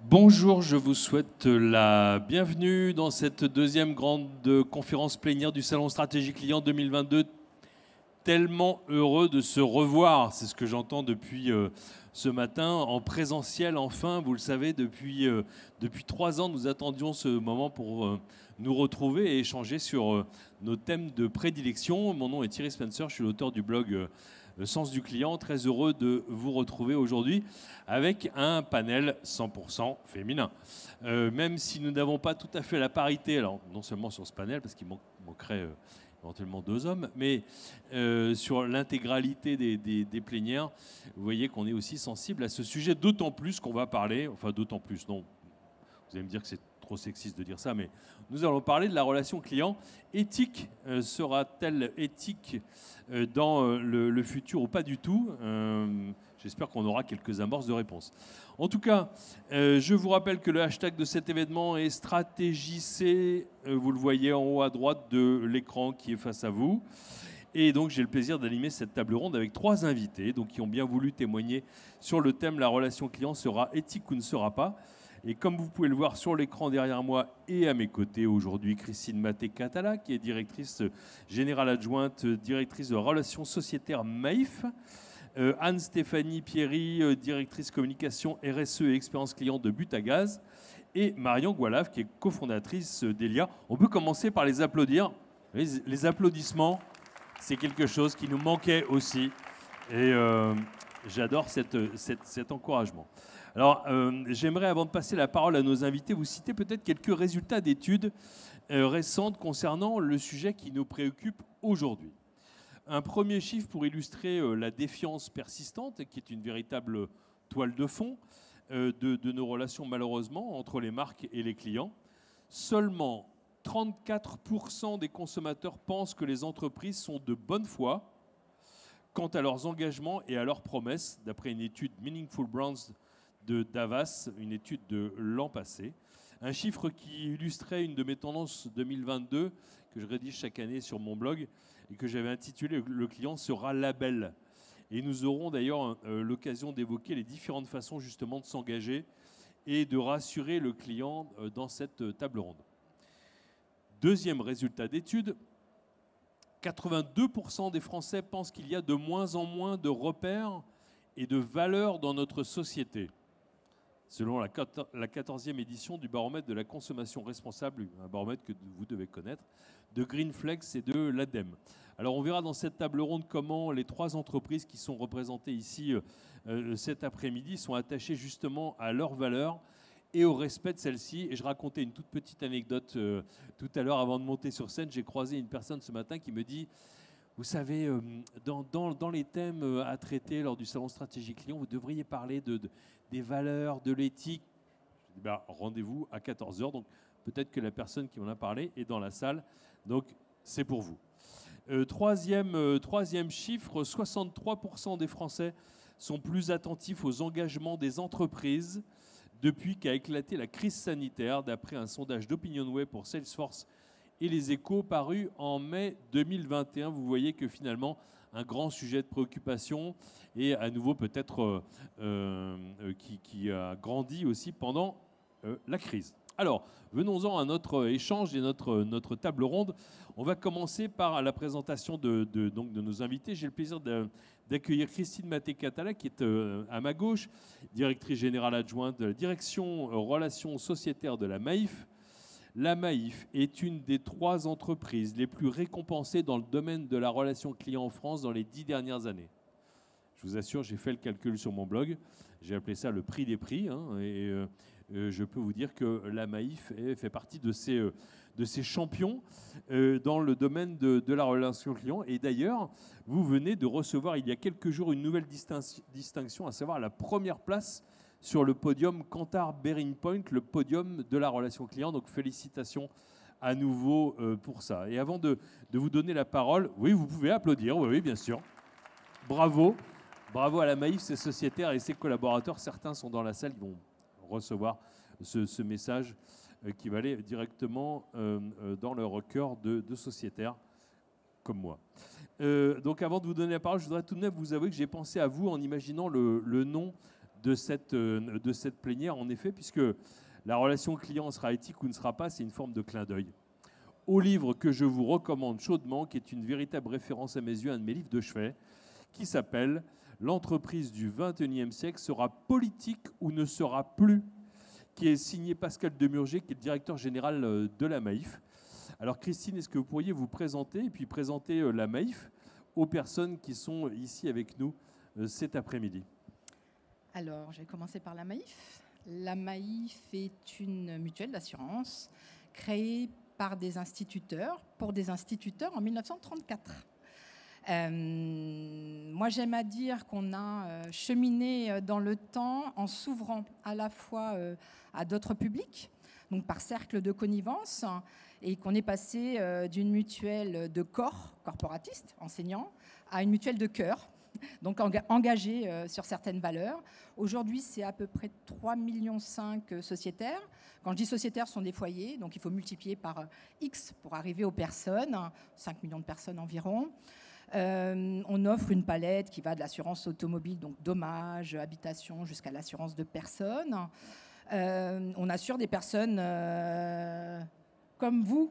Bonjour, je vous souhaite la bienvenue dans cette deuxième grande conférence plénière du Salon Stratégie Client 2022. Tellement heureux de se revoir, c'est ce que j'entends depuis ce matin, en présentiel enfin. Vous le savez, depuis 3 ans, nous attendions ce moment pour nous retrouver et échanger sur nos thèmes de prédilection. Mon nom est Thierry Spencer, je suis l'auteur du blog Le Sens du Client. Très heureux de vous retrouver aujourd'hui avec un panel 100% féminin. Même si nous n'avons pas tout à fait la parité, alors non seulement sur ce panel, parce qu'il manquerait éventuellement 2 hommes, mais sur l'intégralité des plénières, vous voyez qu'on est aussi sensible à ce sujet, d'autant plus qu'on va parler, enfin d'autant plus, non, vous allez me dire que c'est trop sexiste de dire ça, mais nous allons parler de la relation client. Éthique sera-t-elle éthique dans le futur ou pas du tout? J'espère qu'on aura quelques amorces de réponse. En tout cas, je vous rappelle que le hashtag de cet événement est StratégieC. Vous le voyez en haut à droite de l'écran qui est face à vous. Et donc, j'ai le plaisir d'animer cette table ronde avec 3 invités qui ont bien voulu témoigner sur le thème « La relation client sera éthique ou ne sera pas ». Et comme vous pouvez le voir sur l'écran derrière moi et à mes côtés aujourd'hui, Christine Maté-Catala, qui est directrice générale adjointe, directrice de relations sociétaires Maïf. Anne-Stéphanie Pierry, directrice communication RSE et expérience client de Butagaz, et Marion Goualave, qui est cofondatrice d'Elia. On peut commencer par les applaudir. Les applaudissements, c'est quelque chose qui nous manquait aussi, et j'adore cet encouragement. Alors, j'aimerais, avant de passer la parole à nos invités, vous citer peut-être quelques résultats d'études récentes concernant le sujet qui nous préoccupe aujourd'hui. Un premier chiffre pour illustrer la défiance persistante, qui est une véritable toile de fond de nos relations, malheureusement, entre les marques et les clients. Seulement 34% des consommateurs pensent que les entreprises sont de bonne foi quant à leurs engagements et à leurs promesses, d'après une étude Meaningful Brands de Davas, une étude de l'an passé. Un chiffre qui illustrait une de mes tendances 2022 que je rédige chaque année sur mon blog et que j'avais intitulé « Le client sera label ». Et nous aurons d'ailleurs l'occasion d'évoquer les différentes façons justement de s'engager et de rassurer le client dans cette table ronde. Deuxième résultat d'étude, 82% des Français pensent qu'il y a de moins en moins de repères et de valeurs dans notre société, selon la 14e édition du baromètre de la consommation responsable, un baromètre que vous devez connaître, de Greenflex et de l'ADEME. Alors on verra dans cette table ronde comment les 3 entreprises qui sont représentées ici cet après-midi sont attachées justement à leurs valeurs et au respect de celles-ci. Et je racontais une toute petite anecdote tout à l'heure avant de monter sur scène. J'ai croisé une personne ce matin qui me dit: vous savez, dans les thèmes à traiter lors du Salon Stratégie Client, vous devriez parler des valeurs, de l'éthique. Je dis, rendez-vous à 14h. Donc peut-être que la personne qui m'en a parlé est dans la salle. Donc c'est pour vous. Troisième chiffre, 63% des Français sont plus attentifs aux engagements des entreprises depuis qu'a éclaté la crise sanitaire, d'après un sondage d'OpinionWay pour Salesforce et les Échos paru en mai 2021. Vous voyez que finalement, un grand sujet de préoccupation et à nouveau peut-être qui a grandi aussi pendant la crise. Alors, venons-en à notre échange et notre table ronde. On va commencer par la présentation de nos invités. J'ai le plaisir d'accueillir Christine Maté-Catala, qui est à ma gauche, directrice générale adjointe de la direction relations sociétaires de la Maïf. La Maïf est une des 3 entreprises les plus récompensées dans le domaine de la relation client en France dans les 10 dernières années. Je vous assure, j'ai fait le calcul sur mon blog. J'ai appelé ça le prix des prix. Je peux vous dire que la Maïf fait partie de ces champions dans le domaine de la relation client. Et d'ailleurs, vous venez de recevoir il y a quelques jours une nouvelle distinction, à savoir la première place sur le podium Kantar BearingPoint, le podium de la relation client. Donc félicitations à nouveau pour ça. Et avant de vous donner la parole, oui, vous pouvez applaudir, oui, bien sûr. Bravo. Bravo à la Maïf, ses sociétaires et ses collaborateurs. Certains sont dans la salle, ils vont recevoir ce message qui va aller directement dans leur cœur de sociétaires comme moi. Donc avant de vous donner la parole, je voudrais tout de même vous avouer que j'ai pensé à vous en imaginant le nom de cette plénière, en effet, puisque la relation client sera éthique ou ne sera pas, c'est une forme de clin d'œil au livre que je vous recommande chaudement, qui est une véritable référence à mes yeux, un de mes livres de chevet, qui s'appelle « L'entreprise du XXIe siècle sera politique ou ne sera plus », qui est signé Pascal Demurger, qui est le directeur général de la Maïf. Alors Christine, est-ce que vous pourriez vous présenter et puis présenter la Maïf aux personnes qui sont ici avec nous cet après-midi? Alors, je vais commencer par la Maïf. La Maïf est une mutuelle d'assurance créée par des instituteurs, pour des instituteurs en 1934. Moi, j'aime à dire qu'on a cheminé dans le temps en s'ouvrant à la fois à d'autres publics, donc par cercle de connivence, et qu'on est passé d'une mutuelle de corps, corporatiste, enseignant, à une mutuelle de cœur, donc engagée sur certaines valeurs. Aujourd'hui, c'est à peu près 3,5 millions sociétaires. Quand je dis sociétaires, ce sont des foyers, donc il faut multiplier par X pour arriver aux personnes, 5 millions de personnes environ. On offre une palette qui va de l'assurance automobile, donc dommages, habitation, jusqu'à l'assurance de personnes. On assure des personnes comme vous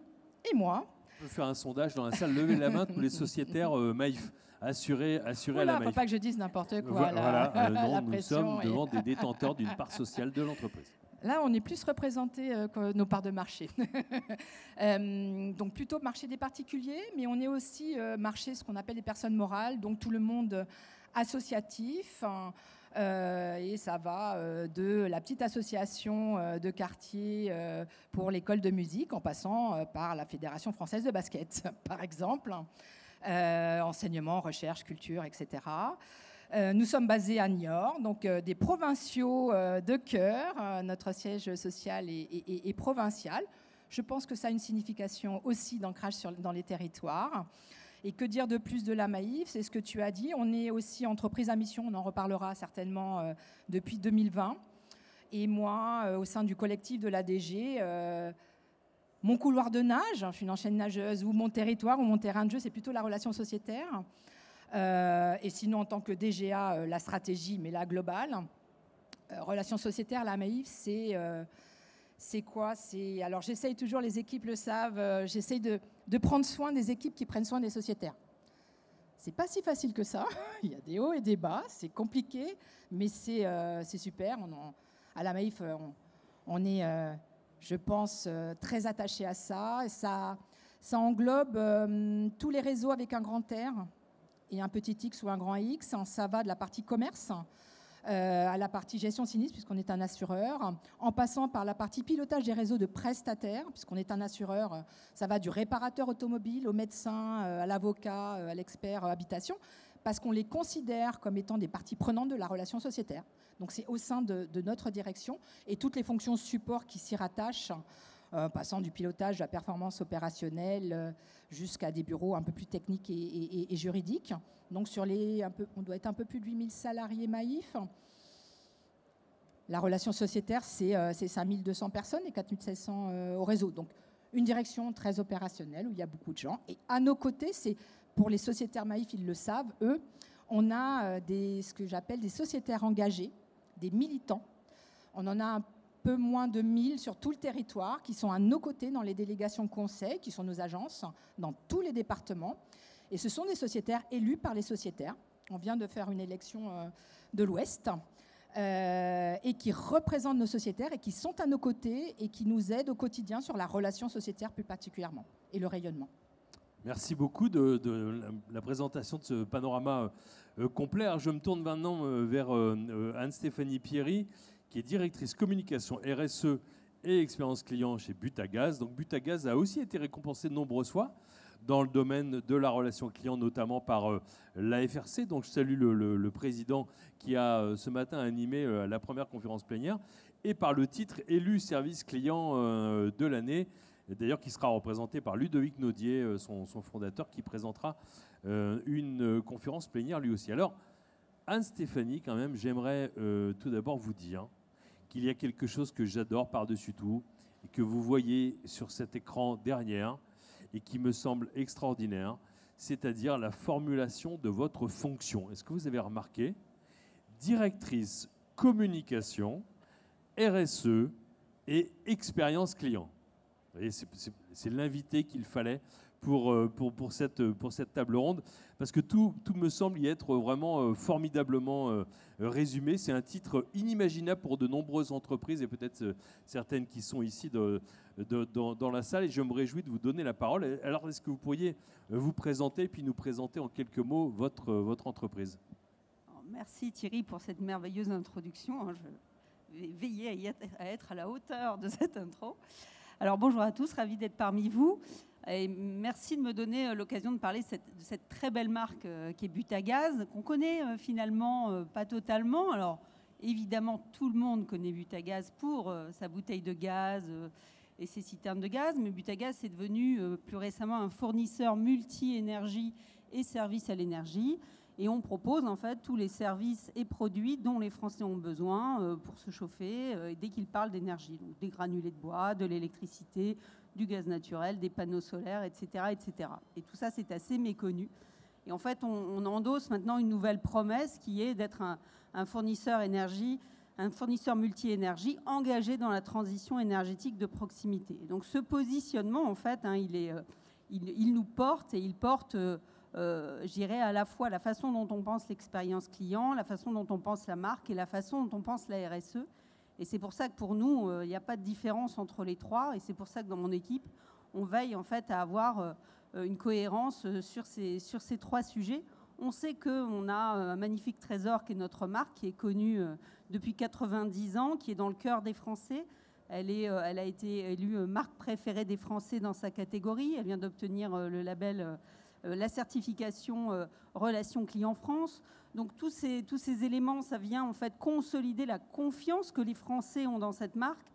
et moi. On peut faire un sondage dans la salle, levez la main tous les sociétaires Maïf, assurés à la Maïf. Il ne faut pas que je dise n'importe quoi. Non, nous sommes devant des détenteurs d'une part sociale de l'entreprise. Là, on est plus représenté que nos parts de marché. Donc plutôt marché des particuliers, mais on est aussi marché ce qu'on appelle les personnes morales, donc tout le monde associatif. Et ça va de la petite association de quartier pour l'école de musique, en passant par la Fédération française de basket, par exemple. Enseignement, recherche, culture, etc. Nous sommes basés à Niort, donc des provinciaux de cœur. Notre siège social est provincial. Je pense que ça a une signification aussi d'ancrage dans les territoires. Et que dire de plus de la Maïf? C'est ce que tu as dit. On est aussi entreprise à mission, on en reparlera certainement depuis 2020. Et moi, au sein du collectif de l'ADG, mon couloir de nage, je suis une ancienne nageuse, ou mon territoire, ou mon terrain de jeu, c'est plutôt la relation sociétaire. Et sinon, en tant que DGA, la stratégie, mais la globale. Relation sociétaire, la Maïf, c'est quoi? Alors, j'essaye toujours, les équipes le savent, j'essaye de prendre soin des équipes qui prennent soin des sociétaires. C'est pas si facile que ça. Il y a des hauts et des bas, c'est compliqué, mais c'est super. À la Maïf, on est, je pense, très attaché à ça. Ça englobe tous les réseaux avec un grand R et un petit X ou un grand X. Ça va de la partie commerce à la partie gestion sinistre, puisqu'on est un assureur, en passant par la partie pilotage des réseaux de prestataires, puisqu'on est un assureur. Ça va du réparateur automobile au médecin, à l'avocat, à l'expert habitation, parce qu'on les considère comme étant des parties prenantes de la relation sociétaire. Donc c'est au sein de notre direction, et toutes les fonctions support qui s'y rattachent, passant du pilotage de la performance opérationnelle jusqu'à des bureaux un peu plus techniques et juridiques. Donc on doit être un peu plus de 8000 salariés Maïf. La relation sociétaire, c'est 5200 personnes et 4700 au réseau. Donc une direction très opérationnelle où il y a beaucoup de gens. Et à nos côtés, c'est pour les sociétaires Maïf, ils le savent, eux, on a ce que j'appelle des sociétaires engagés, des militants. On en a un peu moins de 1000 sur tout le territoire qui sont à nos côtés dans les délégations conseils, qui sont nos agences, dans tous les départements. Et ce sont des sociétaires élus par les sociétaires. On vient de faire une élection de l'Ouest et qui représentent nos sociétaires et qui sont à nos côtés et qui nous aident au quotidien sur la relation sociétaire plus particulièrement et le rayonnement. Merci beaucoup de la présentation de ce panorama complet. Alors, je me tourne maintenant vers Anne-Stéphanie Pierry, qui est directrice communication RSE et expérience client chez Butagaz. Donc Butagaz a aussi été récompensé de nombreuses fois dans le domaine de la relation client, notamment par la FRC. Donc je salue le président qui a ce matin animé la première conférence plénière, et par le titre élu service client de l'année, d'ailleurs qui sera représenté par Ludovic Naudier, son fondateur, qui présentera une conférence plénière lui aussi. Alors Anne-Stéphanie, quand même, j'aimerais tout d'abord vous dire qu'il y a quelque chose que j'adore par-dessus tout et que vous voyez sur cet écran derrière et qui me semble extraordinaire, c'est-à-dire la formulation de votre fonction. Est-ce que vous avez remarqué? Directrice communication, RSE et expérience client. Vous voyez, c'est l'invité qu'il fallait pour cette table ronde, parce que tout me semble y être vraiment formidablement résumé. C'est un titre inimaginable pour de nombreuses entreprises et peut-être certaines qui sont ici dans la salle, et je me réjouis de vous donner la parole. Alors, est-ce que vous pourriez vous présenter et puis nous présenter en quelques mots votre entreprise? Merci Thierry pour cette merveilleuse introduction. Je vais veiller à être à la hauteur de cette intro. Alors bonjour à tous, ravi d'être parmi vous. Et merci de me donner l'occasion de parler de cette très belle marque qui est Butagaz, qu'on connaît finalement pas totalement. Alors évidemment, tout le monde connaît Butagaz pour sa bouteille de gaz et ses citernes de gaz, mais Butagaz est devenu plus récemment un fournisseur multi-énergie et services à l'énergie. Et on propose en fait tous les services et produits dont les Français ont besoin pour se chauffer dès qu'ils parlent d'énergie. Donc des granulés de bois, de l'électricité, du gaz naturel, des panneaux solaires, etc., etc. Et tout ça, c'est assez méconnu. Et en fait, on endosse maintenant une nouvelle promesse qui est d'être un fournisseur énergie, un fournisseur multi-énergie engagé dans la transition énergétique de proximité. Et donc ce positionnement, en fait, il nous porte et il porte... je dirais à la fois la façon dont on pense l'expérience client, la façon dont on pense la marque et la façon dont on pense la RSE. Et c'est pour ça que pour nous, il n'y a pas de différence entre les trois. Et c'est pour ça que dans mon équipe, on veille en fait à avoir une cohérence sur ces trois sujets. On sait qu'on a un magnifique trésor qui est notre marque, qui est connue depuis 90 ans, qui est dans le cœur des Français. Elle a été élue marque préférée des Français dans sa catégorie. Elle vient d'obtenir le label... la certification Relations Clients France. Donc tous ces éléments, ça vient en fait consolider la confiance que les Français ont dans cette marque,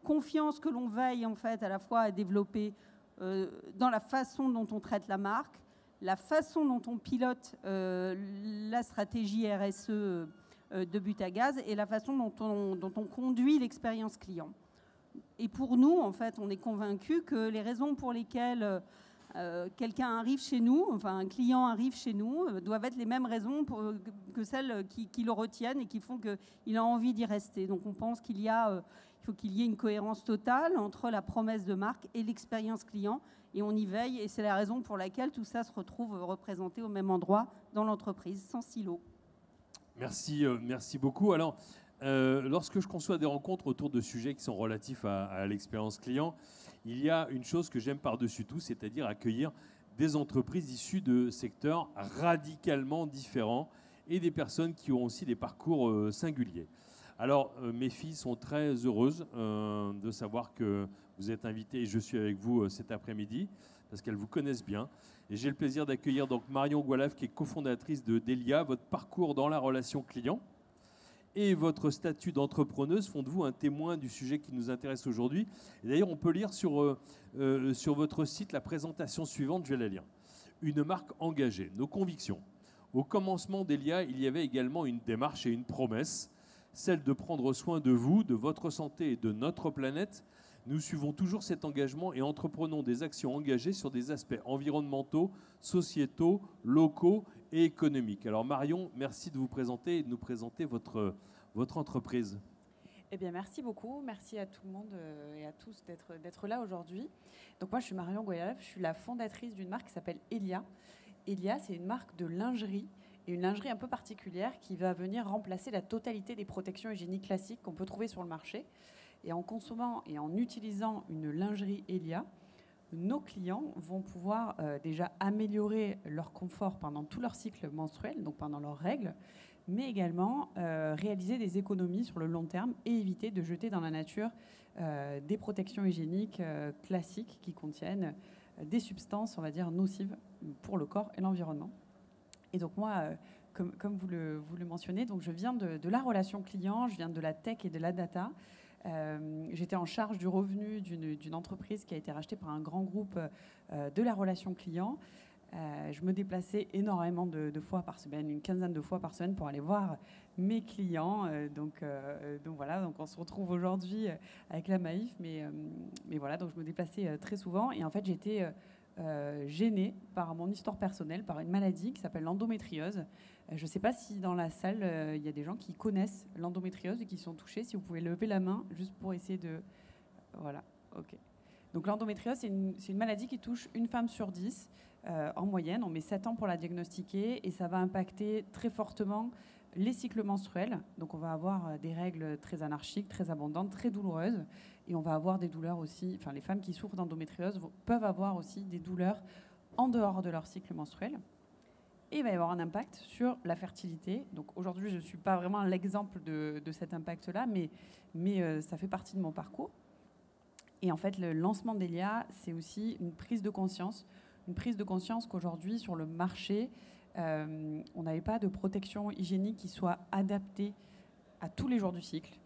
confiance que l'on veille en fait à la fois à développer dans la façon dont on traite la marque, la façon dont on pilote la stratégie RSE de Butagaz et la façon dont on conduit l'expérience client. Et pour nous, en fait, on est convaincus que les raisons pour lesquelles quelqu'un arrive chez nous, enfin un client arrive chez nous, doivent être les mêmes raisons que celles qui le retiennent et qui font qu'il a envie d'y rester. Donc on pense qu'il faut qu'il y ait une cohérence totale entre la promesse de marque et l'expérience client, et on y veille, et c'est la raison pour laquelle tout ça se retrouve représenté au même endroit dans l'entreprise, sans silo. Merci beaucoup. Alors, lorsque je conçois des rencontres autour de sujets qui sont relatifs à l'expérience client, il y a une chose que j'aime par-dessus tout, c'est-à-dire accueillir des entreprises issues de secteurs radicalement différents et des personnes qui ont aussi des parcours singuliers. Alors, mes filles sont très heureuses de savoir que vous êtes invités et je suis avec vous cet après-midi parce qu'elles vous connaissent bien. Et j'ai le plaisir d'accueillir donc Marion Goualave, qui est cofondatrice de Delia. Votre parcours dans la relation client et votre statut d'entrepreneuse font de vous un témoin du sujet qui nous intéresse aujourd'hui. Et d'ailleurs, on peut lire sur votre site la présentation suivante, je vais la lire. Une marque engagée, nos convictions. Au commencement d'Elia, il y avait également une démarche et une promesse, celle de prendre soin de vous, de votre santé et de notre planète. Nous suivons toujours cet engagement et entreprenons des actions engagées sur des aspects environnementaux, sociétaux, locaux et économiques. Alors Marion, merci de vous présenter et de nous présenter votre entreprise. Eh bien, merci beaucoup. Merci à tout le monde et à tous d'être là aujourd'hui. Donc moi, je suis Marion Goualave, je suis la fondatrice d'une marque qui s'appelle Elia. Elia, c'est une marque de lingerie, et une lingerie un peu particulière qui va venir remplacer la totalité des protections hygiéniques classiques qu'on peut trouver sur le marché. Et en consommant et en utilisant une lingerie Elia, nos clients vont pouvoir déjà améliorer leur confort pendant tout leur cycle menstruel, donc pendant leurs règles, mais également réaliser des économies sur le long terme et éviter de jeter dans la nature des protections hygiéniques classiques qui contiennent des substances, on va dire, nocives pour le corps et l'environnement. Et donc moi, comme vous le mentionnez, donc je viens de la relation client, je viens de la tech et de la data. J'étais en charge du revenu d'une entreprise qui a été rachetée par un grand groupe de la relation client. Je me déplaçais énormément de fois par semaine, une quinzaine de fois par semaine pour aller voir mes clients. Donc voilà, donc on se retrouve aujourd'hui avec la Maïf, mais voilà, donc je me déplaçais très souvent. Et en fait, j'étais gênée par mon histoire personnelle, par une maladie qui s'appelle l'endométriose. Je ne sais pas si dans la salle, il y a des gens qui connaissent l'endométriose et qui sont touchés. Si vous pouvez lever la main, juste pour essayer de... Voilà, ok. Donc l'endométriose, c'est une maladie qui touche une femme sur 10 en moyenne. On met 7 ans pour la diagnostiquer et ça va impacter très fortement les cycles menstruels. Donc on va avoir des règles très anarchiques, très abondantes, très douloureuses. Et on va avoir des douleurs aussi, enfin les femmes qui souffrent d'endométriose peuvent avoir aussi des douleurs en dehors de leur cycle menstruel. Et il va y avoir un impact sur la fertilité. Donc aujourd'hui, je ne suis pas vraiment l'exemple de cet impact-là, mais ça fait partie de mon parcours. Et en fait, le lancement d'Elia, c'est aussi une prise de conscience qu'aujourd'hui, sur le marché, on n'avait pas de protection hygiénique qui soit adaptée à tous les jours du cycle,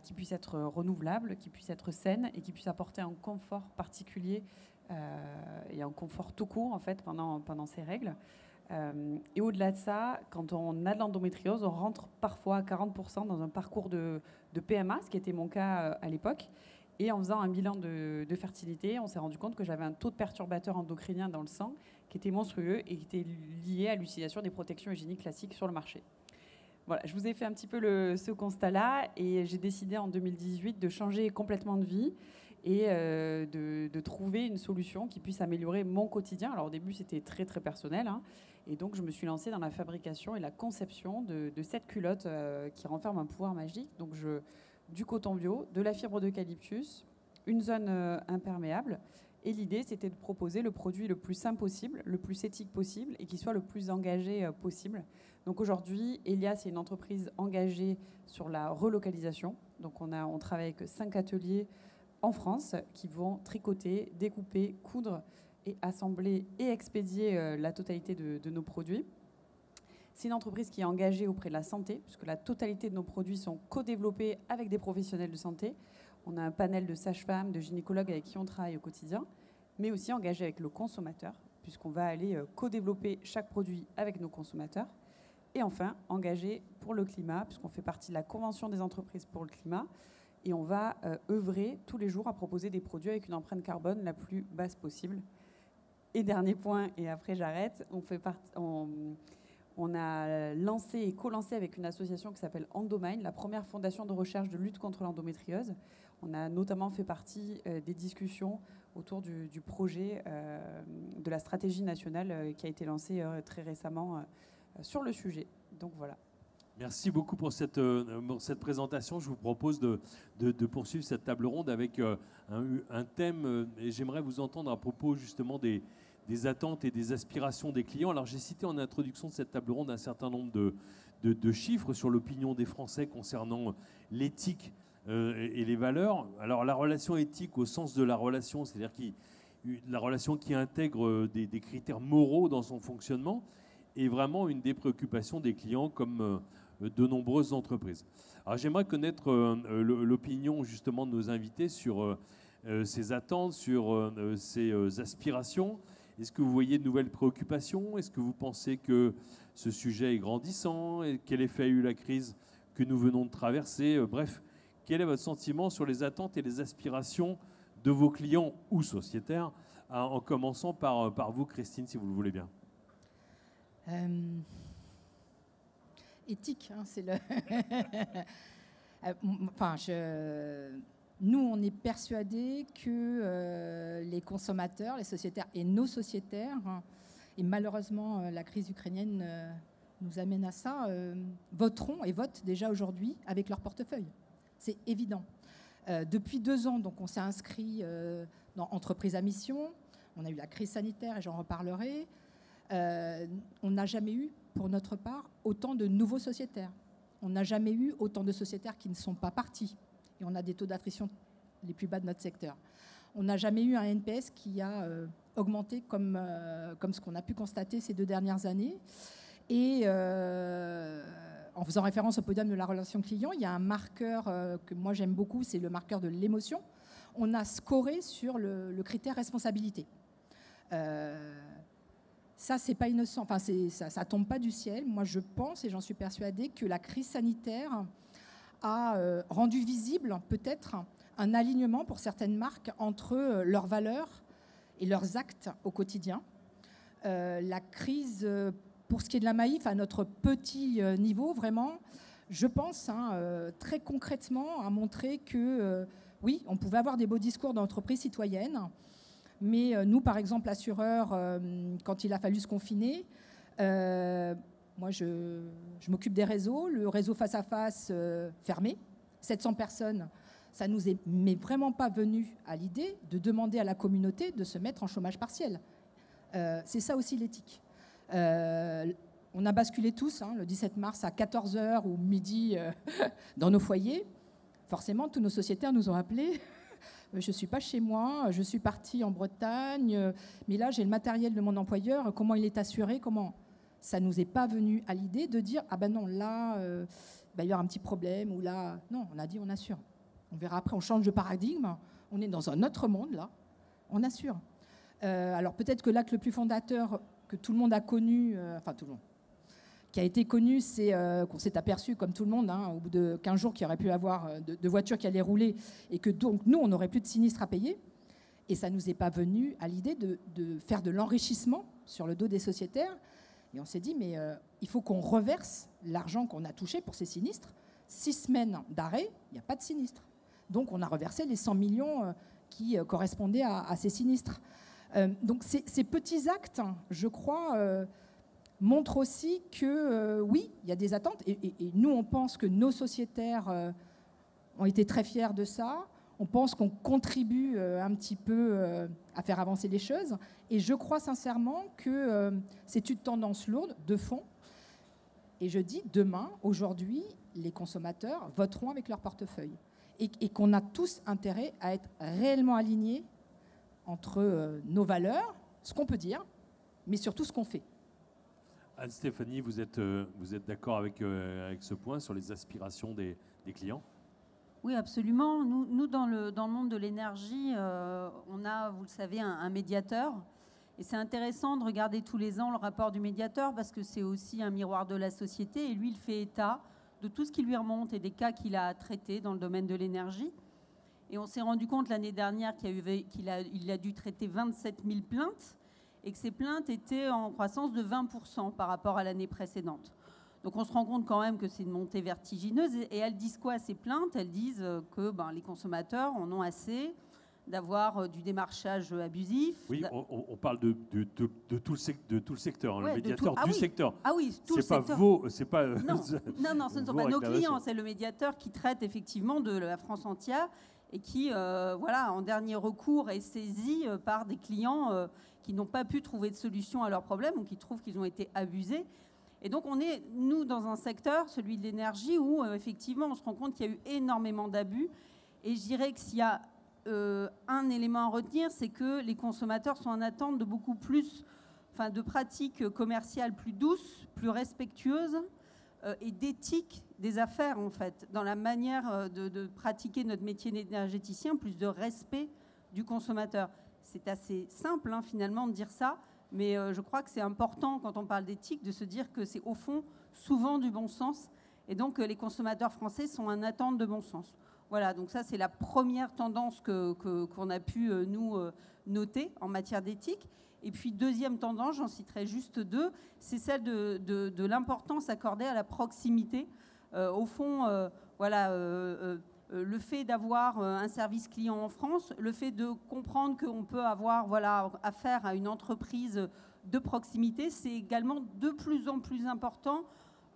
qui puisse être renouvelable, qui puisse être saine et qui puisse apporter un confort particulier et un confort tout court en fait, pendant ces règles. Et au-delà de ça, quand on a de l'endométriose, on rentre parfois à 40% dans un parcours de PMA, ce qui était mon cas à l'époque. Et en faisant un bilan de fertilité, on s'est rendu compte que j'avais un taux de perturbateurs endocriniens dans le sang qui était monstrueux et qui était lié à l'utilisation des protections hygiéniques classiques sur le marché. Voilà, je vous ai fait un petit peu ce constat-là et j'ai décidé en 2018 de changer complètement de vie et de trouver une solution qui puisse améliorer mon quotidien. Alors au début, c'était très très personnel, hein, et donc je me suis lancée dans la fabrication et la conception de cette culotte qui renferme un pouvoir magique. Donc du coton bio, de la fibre d'eucalyptus, une zone imperméable. Et l'idée, c'était de proposer le produit le plus simple possible, le plus éthique possible et qui soit le plus engagé possible. Donc aujourd'hui, Elia, c'est une entreprise engagée sur la relocalisation. Donc on travaille avec 5 ateliers en France qui vont tricoter, découper, coudre et assembler et expédier la totalité de nos produits. C'est une entreprise qui est engagée auprès de la santé, puisque la totalité de nos produits sont co-développés avec des professionnels de santé. On a un panel de sages-femmes, de gynécologues avec qui on travaille au quotidien, mais aussi engagé avec le consommateur, puisqu'on va aller co-développer chaque produit avec nos consommateurs. Et enfin, engagé pour le climat, puisqu'on fait partie de la Convention des entreprises pour le climat, et on va œuvrer tous les jours à proposer des produits avec une empreinte carbone la plus basse possible. Et dernier point, et après j'arrête, on a lancé et co-lancé avec une association qui s'appelle Endomine, la première fondation de recherche de lutte contre l'endométriose. On a notamment fait partie des discussions autour du projet de la stratégie nationale qui a été lancée très récemment sur le sujet. Donc voilà. Merci beaucoup pour cette présentation. Je vous propose de poursuivre cette table ronde avec un thème, et j'aimerais vous entendre à propos justement des attentes et des aspirations des clients. Alors j'ai cité en introduction de cette table ronde un certain nombre de chiffres sur l'opinion des Français concernant l'éthique et les valeurs. Alors la relation éthique au sens de la relation, c'est-à-dire la relation qui intègre des critères moraux dans son fonctionnement, est vraiment une des préoccupations des clients comme de nombreuses entreprises. Alors j'aimerais connaître l'opinion justement de nos invités sur ces attentes, sur ces aspirations. Est-ce que vous voyez de nouvelles préoccupations? Est-ce que vous pensez que ce sujet est grandissant? Et quel effet a eu la crise que nous venons de traverser? Bref, quel est votre sentiment sur les attentes et les aspirations de vos clients ou sociétaires, en commençant par vous, Christine, si vous le voulez bien? Éthique, hein, c'est le... Nous, on est persuadés que les consommateurs, les sociétaires et nos sociétaires, et malheureusement la crise ukrainienne nous amène à ça, voteront et votent déjà aujourd'hui avec leur portefeuille. C'est évident. Depuis 2 ans, donc, on s'est inscrit dans Entreprises à mission. On a eu la crise sanitaire et j'en reparlerai. On n'a jamais eu, pour notre part, autant de nouveaux sociétaires. On n'a jamais eu autant de sociétaires qui ne sont pas partis. Et on a des taux d'attrition les plus bas de notre secteur. On n'a jamais eu un NPS qui a augmenté comme ce qu'on a pu constater ces 2 dernières années. Et en faisant référence au podium de la relation client, il y a un marqueur que moi j'aime beaucoup, c'est le marqueur de l'émotion. On a scoré sur le critère responsabilité. Ça, c'est pas innocent. Enfin, ça tombe pas du ciel. Moi, je pense et j'en suis persuadée que la crise sanitaire a rendu visible peut-être un alignement pour certaines marques entre leurs valeurs et leurs actes au quotidien. La crise, pour ce qui est de la Maïf, à notre petit niveau, vraiment, je pense, très concrètement, a montré que, oui, on pouvait avoir des beaux discours d'entreprise citoyenne, mais nous, par exemple, assureurs, quand il a fallu se confiner, moi, je m'occupe des réseaux, le réseau face à face fermé, 700 personnes. Ça ne nous est mais vraiment pas venu à l'idée de demander à la communauté de se mettre en chômage partiel. C'est ça aussi l'éthique. On a basculé tous, le 17 mars à 14h ou midi dans nos foyers. Forcément, tous nos sociétaires nous ont appelés. Je ne suis pas chez moi, je suis partie en Bretagne, mais là, j'ai le matériel de mon employeur. Comment il est assuré? Comment? Ça ne nous est pas venu à l'idée de dire « Ah ben non, là, il y aura un petit problème. » Ou là, non, on a dit « On assure. » On verra après, on change de paradigme. On est dans un autre monde, là. On assure. Alors peut-être que l'acte le plus fondateur que tout le monde a connu, enfin tout le monde, qui a été connu, c'est qu'on s'est aperçu, comme tout le monde, au bout de 15 jours, qu'il y aurait pu avoir de voitures qui allaient rouler et que donc nous, on n'aurait plus de sinistres à payer. Et ça ne nous est pas venu à l'idée de faire de l'enrichissement sur le dos des sociétaires. Et on s'est dit, mais il faut qu'on reverse l'argent qu'on a touché pour ces sinistres. 6 semaines d'arrêt, il n'y a pas de sinistre. Donc on a reversé les 100 millions qui correspondaient à ces sinistres. Donc ces petits actes, je crois, montrent aussi que oui, il y a des attentes. Et nous, on pense que nos sociétaires ont été très fiers de ça. On pense qu'on contribue un petit peu à faire avancer les choses. Et je crois sincèrement que c'est une tendance lourde, de fond. Et je dis, demain, aujourd'hui, les consommateurs voteront avec leur portefeuille. Et qu'on a tous intérêt à être réellement alignés entre nos valeurs, ce qu'on peut dire, mais surtout ce qu'on fait. Anne-Stéphanie, vous êtes d'accord avec ce point sur les aspirations des clients? Oui, absolument. Nous dans le monde de l'énergie, on a, vous le savez, un médiateur. Et c'est intéressant de regarder tous les ans le rapport du médiateur parce que c'est aussi un miroir de la société. Et lui, il fait état de tout ce qui lui remonte et des cas qu'il a traités dans le domaine de l'énergie. Et on s'est rendu compte l'année dernière qu'il a dû traiter 27 000 plaintes et que ces plaintes étaient en croissance de 20% par rapport à l'année précédente. Donc on se rend compte quand même que c'est une montée vertigineuse. Et elles disent quoi, ces plaintes? Elles disent que les consommateurs en ont assez d'avoir du démarchage abusif. Oui, on parle de tout le secteur, Ouais, le médiateur du secteur. Ah oui, tout le secteur. C'est pas non, ce ne sont pas nos clients, c'est le médiateur qui traite effectivement de la France entière et qui, en dernier recours, est saisi par des clients qui n'ont pas pu trouver de solution à leurs problèmes ou qui trouvent qu'ils ont été abusés. Et donc on est, nous, dans un secteur, celui de l'énergie, où effectivement on se rend compte qu'il y a eu énormément d'abus. Et je dirais que s'il y a un élément à retenir, c'est que les consommateurs sont en attente de beaucoup plus, de pratiques commerciales plus douces, plus respectueuses et d'éthique des affaires, en fait, dans la manière de pratiquer notre métier d'énergéticien, plus de respect du consommateur. C'est assez simple, finalement, de dire ça, mais je crois que c'est important, quand on parle d'éthique, de se dire que c'est, au fond, souvent du bon sens. Et donc, les consommateurs français sont en attente de bon sens. Voilà, donc ça, c'est la première tendance qu'on a pu, nous, noter en matière d'éthique. Et puis, deuxième tendance, j'en citerai juste deux, c'est celle de l'importance accordée à la proximité. Au fond, le fait d'avoir un service client en France, le fait de comprendre qu'on peut avoir affaire à une entreprise de proximité, c'est également de plus en plus important,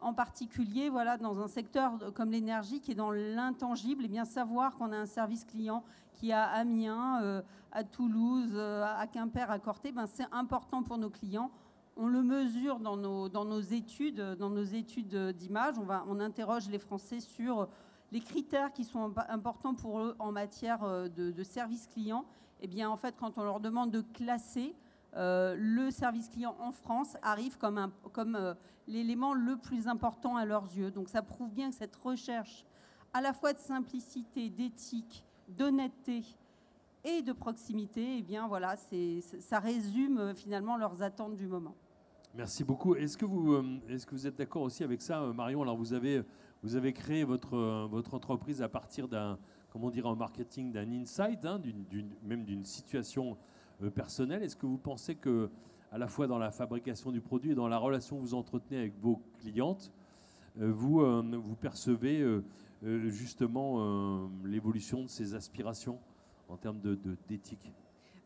en particulier dans un secteur comme l'énergie qui est dans l'intangible. Et bien savoir qu'on a un service client qui est à Amiens, à Toulouse, à Quimper, à Corté, c'est important pour nos clients. On le mesure dans nos études d'image. On interroge les Français sur les critères qui sont importants pour eux en matière de service client. Et bien en fait, quand on leur demande de classer, le service client en France arrive comme l'élément le plus important à leurs yeux. Donc ça prouve bien que cette recherche à la fois de simplicité, d'éthique, d'honnêteté et de proximité, eh bien voilà, ça résume finalement leurs attentes du moment. Merci beaucoup. Est-ce que vous êtes d'accord aussi avec ça, Marion? Alors vous avez créé votre entreprise à partir d'un, comment dire en marketing, d'un insight, même d'une situation personnel. Est-ce que vous pensez que, à la fois dans la fabrication du produit et dans la relation que vous entretenez avec vos clientes, vous percevez justement l'évolution de ces aspirations en termes d'éthique?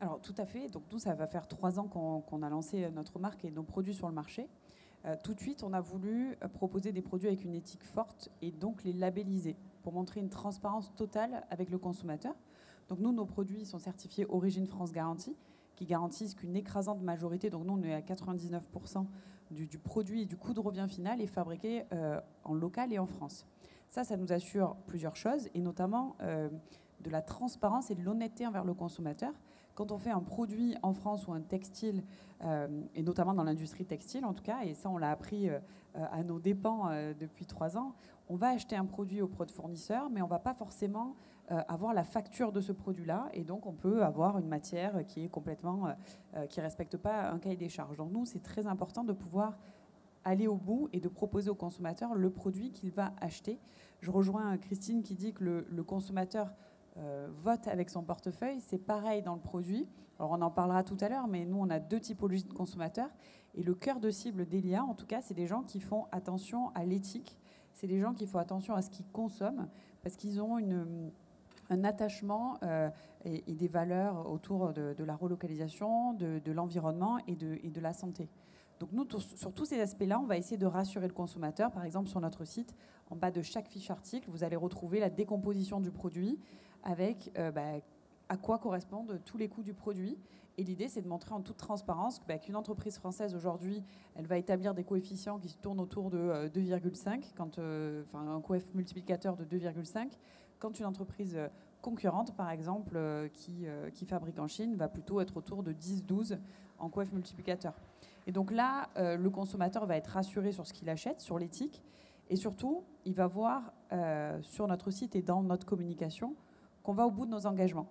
Alors tout à fait. Donc nous, ça va faire 3 ans qu'on a lancé notre marque et nos produits sur le marché. Tout de suite, on a voulu proposer des produits avec une éthique forte et donc les labelliser pour montrer une transparence totale avec le consommateur. Donc nous, nos produits sont certifiés Origine France Garantie, qui garantissent qu'une écrasante majorité, donc nous on est à 99% du produit et du coût de revient final est fabriqué en local et en France. Ça nous assure plusieurs choses, et notamment de la transparence et de l'honnêteté envers le consommateur. Quand on fait un produit en France ou un textile, et notamment dans l'industrie textile en tout cas, et ça on l'a appris à nos dépens depuis 3 ans, on va acheter un produit auprès de fournisseurs, mais on ne va pas forcément avoir la facture de ce produit-là, et donc on peut avoir une matière qui est complètement, qui respecte pas un cahier des charges. Donc nous, c'est très important de pouvoir aller au bout et de proposer au consommateur le produit qu'il va acheter. Je rejoins Christine qui dit que le consommateur vote avec son portefeuille. C'est pareil dans le produit. Alors on en parlera tout à l'heure, mais nous on a 2 typologies de consommateurs, et le cœur de cible d'Elia, en tout cas, c'est des gens qui font attention à l'éthique. C'est des gens qui font attention à ce qu'ils consomment, parce qu'ils ont un attachement et des valeurs autour de la relocalisation, de l'environnement et de la santé. Donc nous, sur tous ces aspects-là, on va essayer de rassurer le consommateur. Par exemple, sur notre site, en bas de chaque fiche article, vous allez retrouver la décomposition du produit avec à quoi correspondent tous les coûts du produit. Et l'idée, c'est de montrer en toute transparence qu'une entreprise française, aujourd'hui, elle va établir des coefficients qui se tournent autour de 2,5, un coef multiplicateur de 2,5, quand une entreprise concurrente, par exemple, qui fabrique en Chine, va plutôt être autour de 10-12 en coef multiplicateur. Et donc là, le consommateur va être rassuré sur ce qu'il achète, sur l'éthique, et surtout, il va voir sur notre site et dans notre communication qu'on va au bout de nos engagements.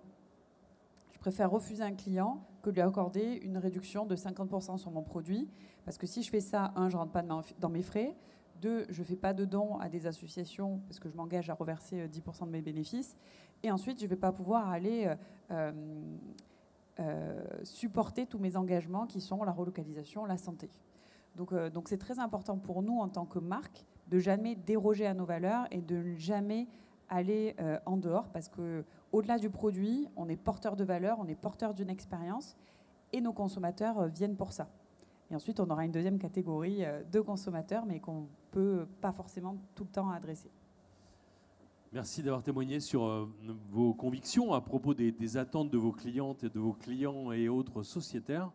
Je préfère refuser un client que lui accorder une réduction de 50% sur mon produit, parce que si je fais ça, 1, je ne rentre pas dans mes frais, 2, je ne fais pas de dons à des associations, parce que je m'engage à reverser 10% de mes bénéfices, et ensuite, je ne vais pas pouvoir aller supporter tous mes engagements qui sont la relocalisation, la santé. Donc c'est très important pour nous, en tant que marque, de jamais déroger à nos valeurs et de jamais aller en dehors, parce qu'au-delà du produit, on est porteur de valeurs, on est porteur d'une expérience, et nos consommateurs viennent pour ça. Et ensuite, on aura une deuxième catégorie de consommateurs, mais qu'on ne peut pas forcément tout le temps adresser. Merci d'avoir témoigné sur vos convictions à propos des attentes de vos clientes et de vos clients et autres sociétaires.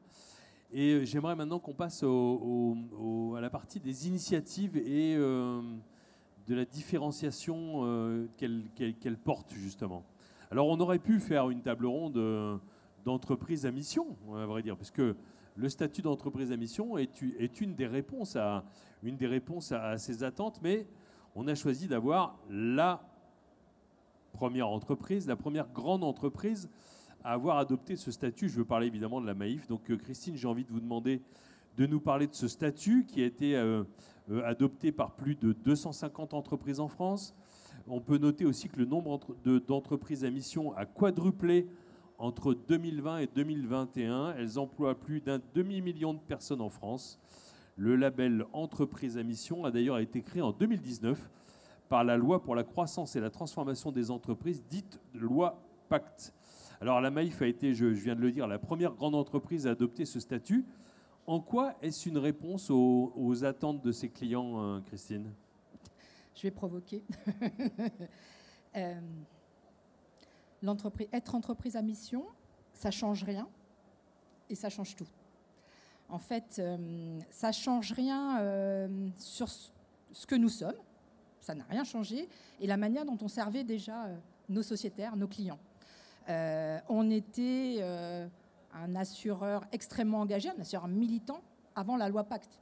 Et j'aimerais maintenant qu'on passe à la partie des initiatives et de la différenciation qu'elle porte, justement. Alors, on aurait pu faire une table ronde d'entreprise à mission, à vrai dire, parce que le statut d'entreprise à mission est une des réponses à ces attentes, mais on a choisi d'avoir la première entreprise, la première grande entreprise à avoir adopté ce statut. Je veux parler évidemment de la Maïf. Donc Christine, j'ai envie de vous demander de nous parler de ce statut qui a été adopté par plus de 250 entreprises en France. On peut noter aussi que le nombre d'entreprises à mission a quadruplé entre 2020 et 2021. Elles emploient plus d'un demi-million de personnes en France. Le label Entreprise à mission a d'ailleurs été créé en 2019 par la loi pour la croissance et la transformation des entreprises, dite loi Pacte. Alors la Maïf a été, je viens de le dire, la première grande entreprise à adopter ce statut. En quoi est-ce une réponse aux attentes de ses clients, Christine ? Je vais provoquer. Être entreprise à mission, ça ne change rien et ça change tout. En fait, ça ne change rien sur ce que nous sommes. Ça n'a rien changé. Et la manière dont on servait déjà nos sociétaires, nos clients. On était un assureur extrêmement engagé, un assureur militant avant la loi Pacte.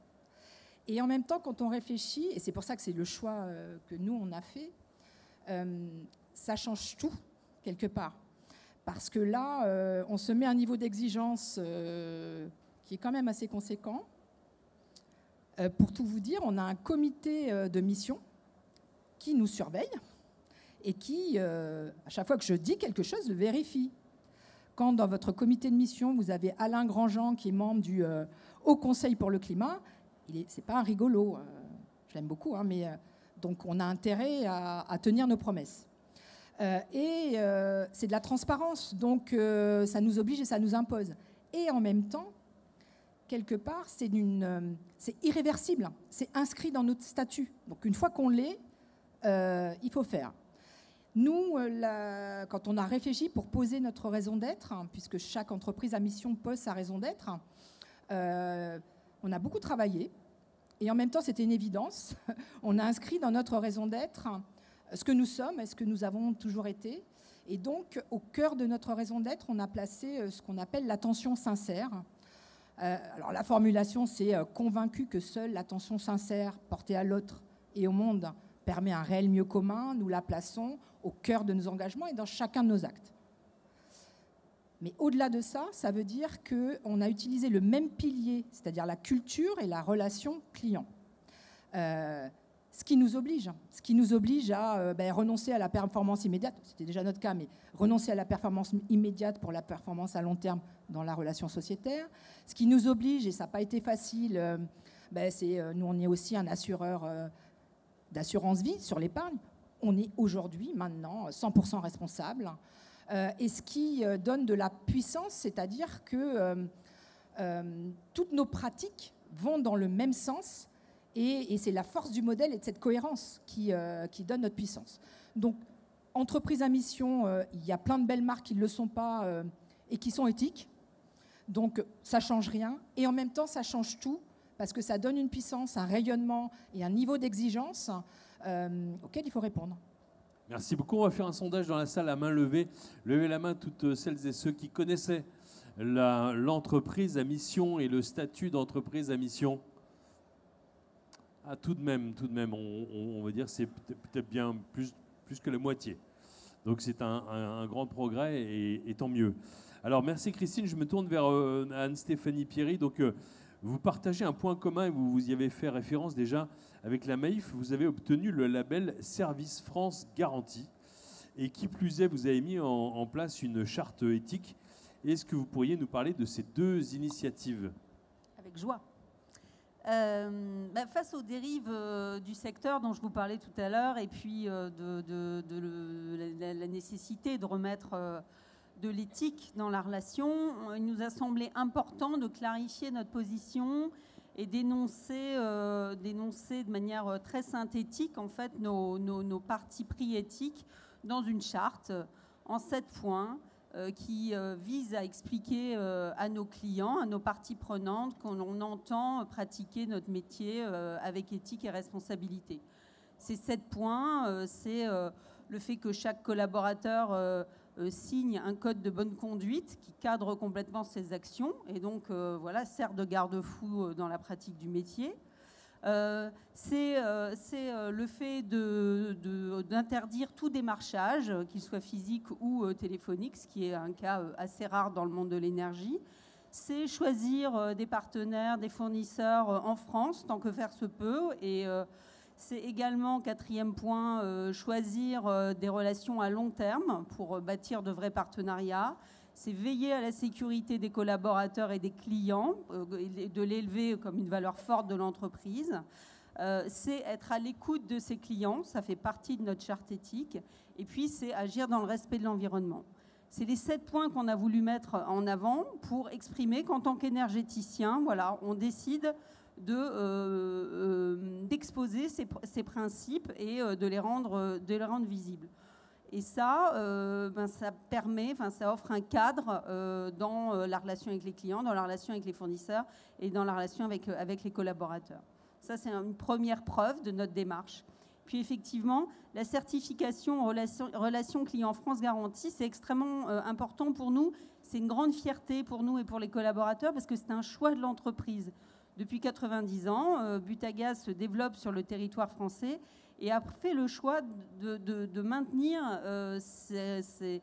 Et en même temps, quand on réfléchit, et c'est pour ça que c'est le choix que nous, on a fait, ça change tout, quelque part. Parce que là, on se met à un niveau d'exigence qui est quand même assez conséquent. Pour tout vous dire, on a un comité de mission qui nous surveille et qui, à chaque fois que je dis quelque chose, le vérifie. Quand dans votre comité de mission, vous avez Alain Grandjean qui est membre du Haut Conseil pour le climat, c'est pas un rigolo, je l'aime beaucoup, hein, mais donc on a intérêt à tenir nos promesses. Et c'est de la transparence, donc ça nous oblige et ça nous impose. Et en même temps, quelque part, c'est irréversible, c'est inscrit dans notre statut. Donc une fois qu'on l'est, il faut faire. Nous, quand on a réfléchi pour poser notre raison d'être, hein, puisque chaque entreprise à mission pose sa raison d'être, on a beaucoup travaillé. Et en même temps, c'était une évidence. On a inscrit dans notre raison d'être ce que nous sommes et ce que nous avons toujours été. Et donc, au cœur de notre raison d'être, on a placé ce qu'on appelle l'attention sincère. Alors, la formulation, c'est convaincu que seule l'attention sincère portée à l'autre et au monde permet un réel mieux commun. Nous la plaçons au cœur de nos engagements et dans chacun de nos actes. Mais au-delà de ça, ça veut dire qu'on a utilisé le même pilier, c'est-à-dire la culture et la relation client. Ce qui nous oblige à renoncer à la performance immédiate, c'était déjà notre cas, mais renoncer à la performance immédiate pour la performance à long terme dans la relation sociétaire. Ce qui nous oblige, et ça n'a pas été facile, nous on est aussi un assureur d'assurance vie sur l'épargne. On est aujourd'hui, maintenant, 100% responsable. Et ce qui donne de la puissance, c'est-à-dire que toutes nos pratiques vont dans le même sens et c'est la force du modèle et de cette cohérence qui donne notre puissance. Donc, entreprise à mission, il y a plein de belles marques qui ne le sont pas et qui sont éthiques. Donc, ça ne change rien. Et en même temps, ça change tout parce que ça donne une puissance, un rayonnement et un niveau d'exigence auquel il faut répondre. Merci beaucoup. On va faire un sondage dans la salle à main levée. Levez la main toutes celles et ceux qui connaissaient l'entreprise à mission et le statut d'entreprise à mission. Ah, tout de même, on va dire que c'est peut-être bien plus que la moitié. Donc c'est un grand progrès et tant mieux. Alors merci Christine, je me tourne vers Anne-Stéphanie Pierry. Donc vous partagez un point commun et vous y avez fait référence déjà avec la Maïf. Vous avez obtenu le label Service France Garantie. Et qui plus est, vous avez mis en place une charte éthique. Est-ce que vous pourriez nous parler de ces deux initiatives ? Avec joie. Face aux dérives du secteur dont je vous parlais tout à l'heure et puis la nécessité de remettre de l'éthique dans la relation, il nous a semblé important de clarifier notre position et d'énoncer de manière très synthétique en fait nos partis pris éthiques dans une charte en 7 points qui vise à expliquer à nos clients, à nos parties prenantes qu'on entend pratiquer notre métier avec éthique et responsabilité. Ces 7 points, c'est le fait que chaque collaborateur signe un code de bonne conduite qui cadre complètement ses actions et donc sert de garde-fou dans la pratique du métier. C'est le fait d'interdire tout démarchage, qu'il soit physique ou téléphonique, ce qui est un cas assez rare dans le monde de l'énergie. C'est choisir des partenaires, des fournisseurs en France, tant que faire se peut. Et c'est également, 4e point, choisir des relations à long terme pour bâtir de vrais partenariats. C'est veiller à la sécurité des collaborateurs et des clients, de l'élever comme une valeur forte de l'entreprise. C'est être à l'écoute de ses clients, ça fait partie de notre charte éthique. Et puis, c'est agir dans le respect de l'environnement. C'est les 7 points qu'on a voulu mettre en avant pour exprimer qu'en tant qu'énergéticien, on décide d'exposer ces principes et de les rendre visibles. Et ça, ça offre un cadre dans la relation avec les clients, dans la relation avec les fournisseurs et dans la relation avec les collaborateurs. Ça, c'est une première preuve de notre démarche. Puis effectivement, la certification relation client France Garantie, c'est extrêmement important pour nous. C'est une grande fierté pour nous et pour les collaborateurs parce que c'est un choix de l'entreprise. Depuis 90 ans, Butagaz se développe sur le territoire français et a fait le choix de maintenir ces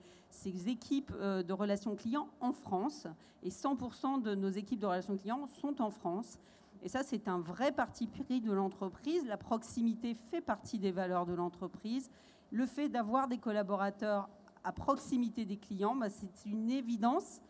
équipes de relations clients en France. Et 100% de nos équipes de relations clients sont en France. Et ça, c'est un vrai parti pris de l'entreprise. La proximité fait partie des valeurs de l'entreprise. Le fait d'avoir des collaborateurs à proximité des clients, c'est une évidence.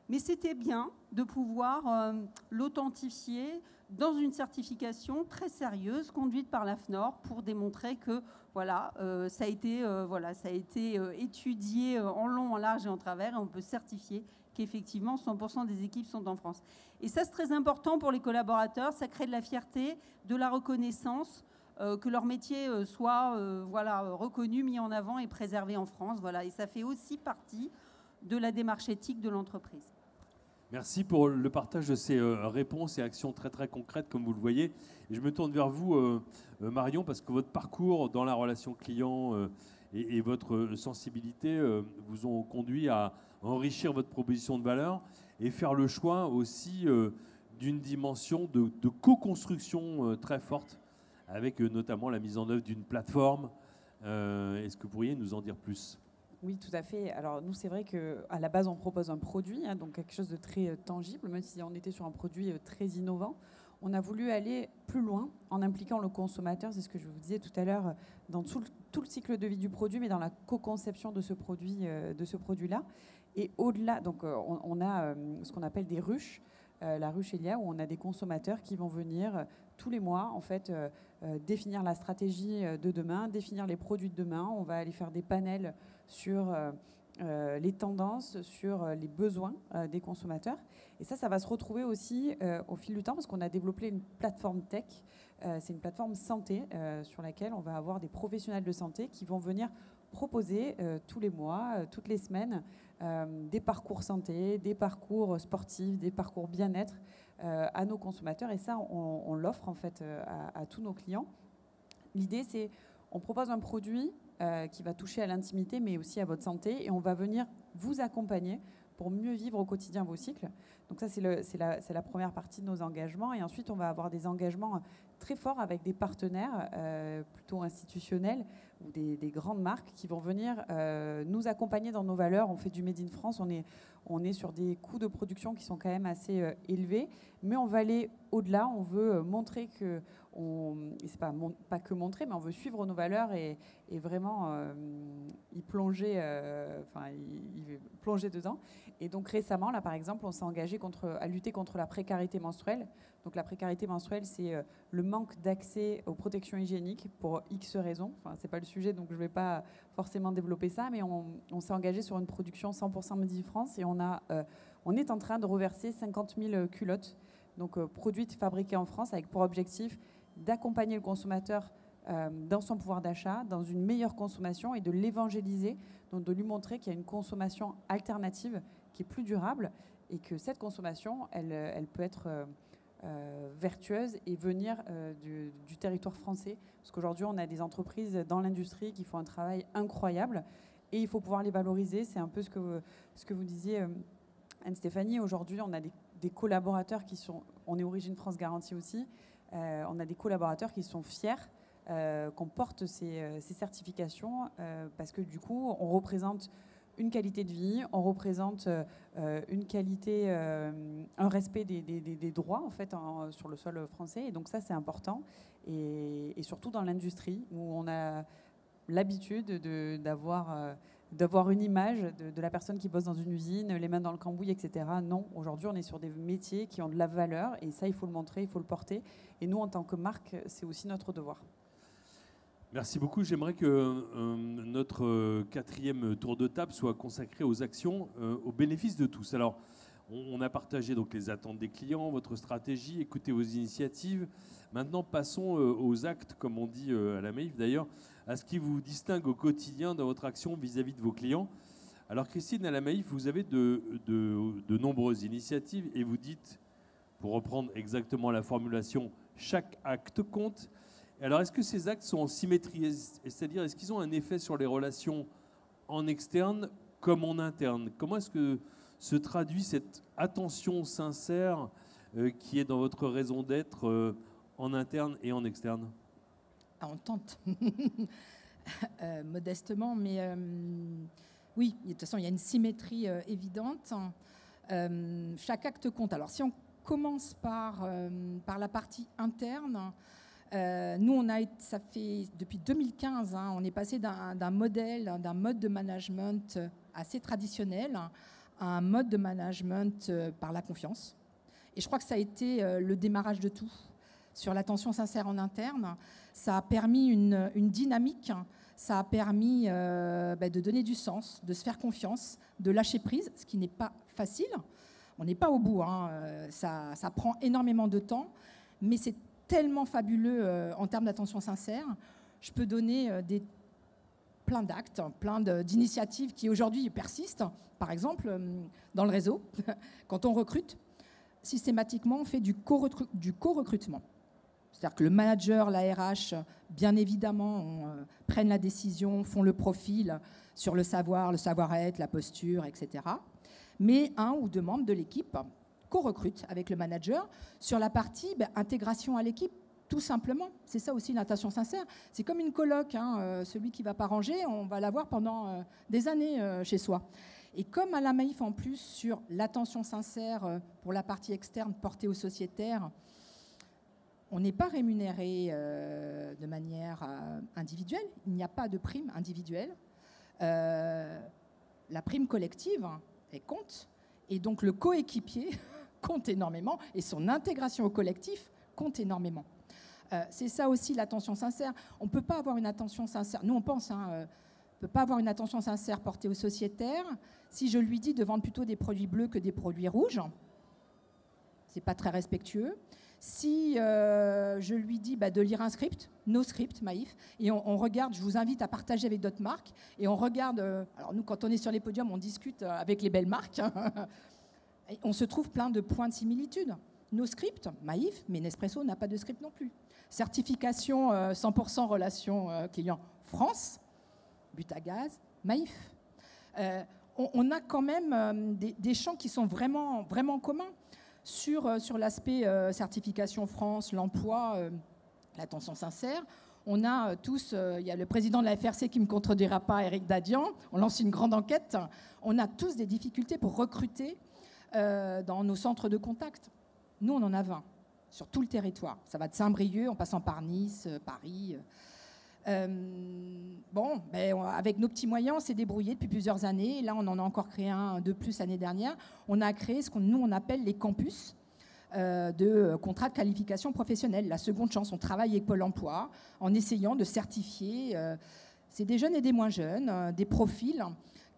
Mais c'était bien de pouvoir l'authentifier dans une certification très sérieuse conduite par l'AFNOR pour démontrer que voilà, ça a été étudié en long, en large et en travers, et on peut certifier qu'effectivement 100% des équipes sont en France. Et ça, c'est très important pour les collaborateurs, ça crée de la fierté, de la reconnaissance, que leur métier soit reconnu, mis en avant et préservé en France. Voilà. Et ça fait aussi partie de la démarche éthique de l'entreprise. Merci pour le partage de ces réponses et actions très très concrètes, comme vous le voyez. Et je me tourne vers vous, Marion, parce que votre parcours dans la relation client et votre sensibilité vous ont conduit à enrichir votre proposition de valeur et faire le choix aussi d'une dimension de co-construction très forte, avec notamment la mise en œuvre d'une plateforme. Est-ce que vous pourriez nous en dire plus ? Oui, tout à fait. Alors nous, c'est vrai qu'à la base, on propose un produit, donc quelque chose de très tangible, même si on était sur un produit très innovant. On a voulu aller plus loin en impliquant le consommateur, c'est ce que je vous disais tout à l'heure, dans tout le cycle de vie du produit, mais dans la co-conception de ce produit-là. Et au-delà, donc on a ce qu'on appelle des ruches, la ruche Elia, où on a des consommateurs qui vont venir tous les mois, en fait, définir la stratégie de demain, définir les produits de demain. On va aller faire des panels sur les tendances, sur les besoins des consommateurs. Et ça va se retrouver aussi au fil du temps, parce qu'on a développé une plateforme tech. C'est une plateforme santé sur laquelle on va avoir des professionnels de santé qui vont venir proposer tous les mois, toutes les semaines, des parcours santé, des parcours sportifs, des parcours bien-être à nos consommateurs. Et ça, on l'offre en fait à tous nos clients. L'idée, c'est on propose un produit qui va toucher à l'intimité, mais aussi à votre santé, et on va venir vous accompagner pour mieux vivre au quotidien vos cycles. Donc ça, c'est la première partie de nos engagements. Et ensuite, on va avoir des engagements très forts avec des partenaires plutôt institutionnels ou des grandes marques qui vont venir nous accompagner dans nos valeurs. On fait du Made in France, on est sur des coûts de production qui sont quand même assez élevés, mais on va aller au-delà. On veut montrer que, c'est pas que montrer, mais on veut suivre nos valeurs et vraiment y plonger, y plonger dedans. Et donc récemment, là par exemple, on s'est engagé à lutter contre la précarité menstruelle. Donc la précarité menstruelle, c'est le manque d'accès aux protections hygiéniques pour X raisons. Enfin, c'est pas le sujet, donc je ne vais pas forcément développer ça, mais on s'est engagé sur une production 100% Made in France et on est en train de reverser 50 000 culottes, donc produites, fabriquées en France, avec pour objectif d'accompagner le consommateur dans son pouvoir d'achat, dans une meilleure consommation et de l'évangéliser, donc de lui montrer qu'il y a une consommation alternative qui est plus durable et que cette consommation, elle peut être vertueuse et venir du territoire français. Parce qu'aujourd'hui, on a des entreprises dans l'industrie qui font un travail incroyable et il faut pouvoir les valoriser. C'est un peu ce que vous disiez, Anne-Stéphanie. Aujourd'hui, on a des collaborateurs qui sont... On est Origine France Garantie aussi. On a des collaborateurs qui sont fiers qu'on porte ces certifications parce que du coup, on représente une qualité de vie, on représente une qualité, un respect des droits en fait sur le sol français. Et donc ça, c'est important. Et surtout dans l'industrie où on a l'habitude d'avoir une image de la personne qui bosse dans une usine, les mains dans le cambouis, etc. Non, aujourd'hui, on est sur des métiers qui ont de la valeur et ça, il faut le montrer, il faut le porter. Et nous, en tant que marque, c'est aussi notre devoir. Merci beaucoup. J'aimerais que notre quatrième tour de table soit consacré aux actions au bénéfice de tous. Alors, on a partagé donc les attentes des clients, votre stratégie, écoutez vos initiatives. Maintenant, passons aux actes, comme on dit à la Maïf d'ailleurs, à ce qui vous distingue au quotidien dans votre action vis-à-vis de vos clients. Alors, Christine, à la Maïf, vous avez de nombreuses initiatives et vous dites, pour reprendre exactement la formulation, chaque acte compte. Alors, est-ce que ces actes sont en symétrie? C'est-à-dire, est-ce qu'ils ont un effet sur les relations en externe comme en interne? Comment est-ce que se traduit cette attention sincère qui est dans votre raison d'être en interne et en externe? On tente, modestement, mais oui, de toute façon, il y a une symétrie évidente. Chaque acte compte. Alors, si on commence par la partie interne, Nous, ça fait depuis 2015, hein, on est passé d'un modèle, d'un mode de management assez traditionnel à un mode de management par la confiance. Et je crois que ça a été le démarrage de tout. Sur l'attention sincère en interne, ça a permis une dynamique, ça a permis de donner du sens, de se faire confiance, de lâcher prise, ce qui n'est pas facile. On n'est pas au bout, hein. Ça prend énormément de temps, mais c'est tellement fabuleux en termes d'attention sincère. Je peux donner plein d'actes, plein d'initiatives qui aujourd'hui persistent. Par exemple, dans le réseau, quand on recrute, systématiquement, on fait du co-recrutement. C'est-à-dire que le manager, la RH, bien évidemment, prennent la décision, font le profil sur le savoir-être, la posture, etc. Mais un ou deux membres de l'équipe co-recrutent avec le manager sur la partie intégration à l'équipe, tout simplement. C'est ça aussi l'attention sincère. C'est comme une coloc, hein, celui qui ne va pas ranger, on va l'avoir pendant des années chez soi. Et comme à la Maïf, en plus, sur l'attention sincère pour la partie externe portée aux sociétaires, on n'est pas rémunéré de manière individuelle. Il n'y a pas de prime individuelle. La prime collective, elle compte. Et donc le coéquipier compte énormément. Et son intégration au collectif compte énormément. C'est ça aussi l'attention sincère. On ne peut pas avoir une attention sincère. Nous, on pense, on ne peut pas avoir une attention sincère portée aux sociétaires si je lui dis de vendre plutôt des produits bleus que des produits rouges. Ce n'est pas très respectueux. Si je lui dis de lire un script, nos scripts, Maïf, et on regarde, je vous invite à partager avec d'autres marques, et on regarde, alors nous quand on est sur les podiums, on discute avec les belles marques, et on se trouve plein de points de similitude. Nos scripts, Maïf, mais Nespresso n'a pas de script non plus. Certification 100% relation client France, Butagaz, Maïf. On a quand même des champs qui sont vraiment, vraiment communs. Sur l'aspect certification France, l'emploi, l'attention sincère, on a tous, il y a le président de la FRC qui ne me contredira pas, Eric Dadian, on lance une grande enquête, on a tous des difficultés pour recruter dans nos centres de contact. Nous, on en a 20 sur tout le territoire. Ça va de Saint-Brieuc en passant par Nice, Paris. Avec nos petits moyens, on s'est débrouillé depuis plusieurs années. Et là, on en a encore créé un de plus l'année dernière. On a créé ce qu'on appelle les campus de contrats de qualification professionnelle. La seconde chance, on travaille avec Pôle emploi en essayant de certifier. C'est des jeunes et des moins jeunes, des profils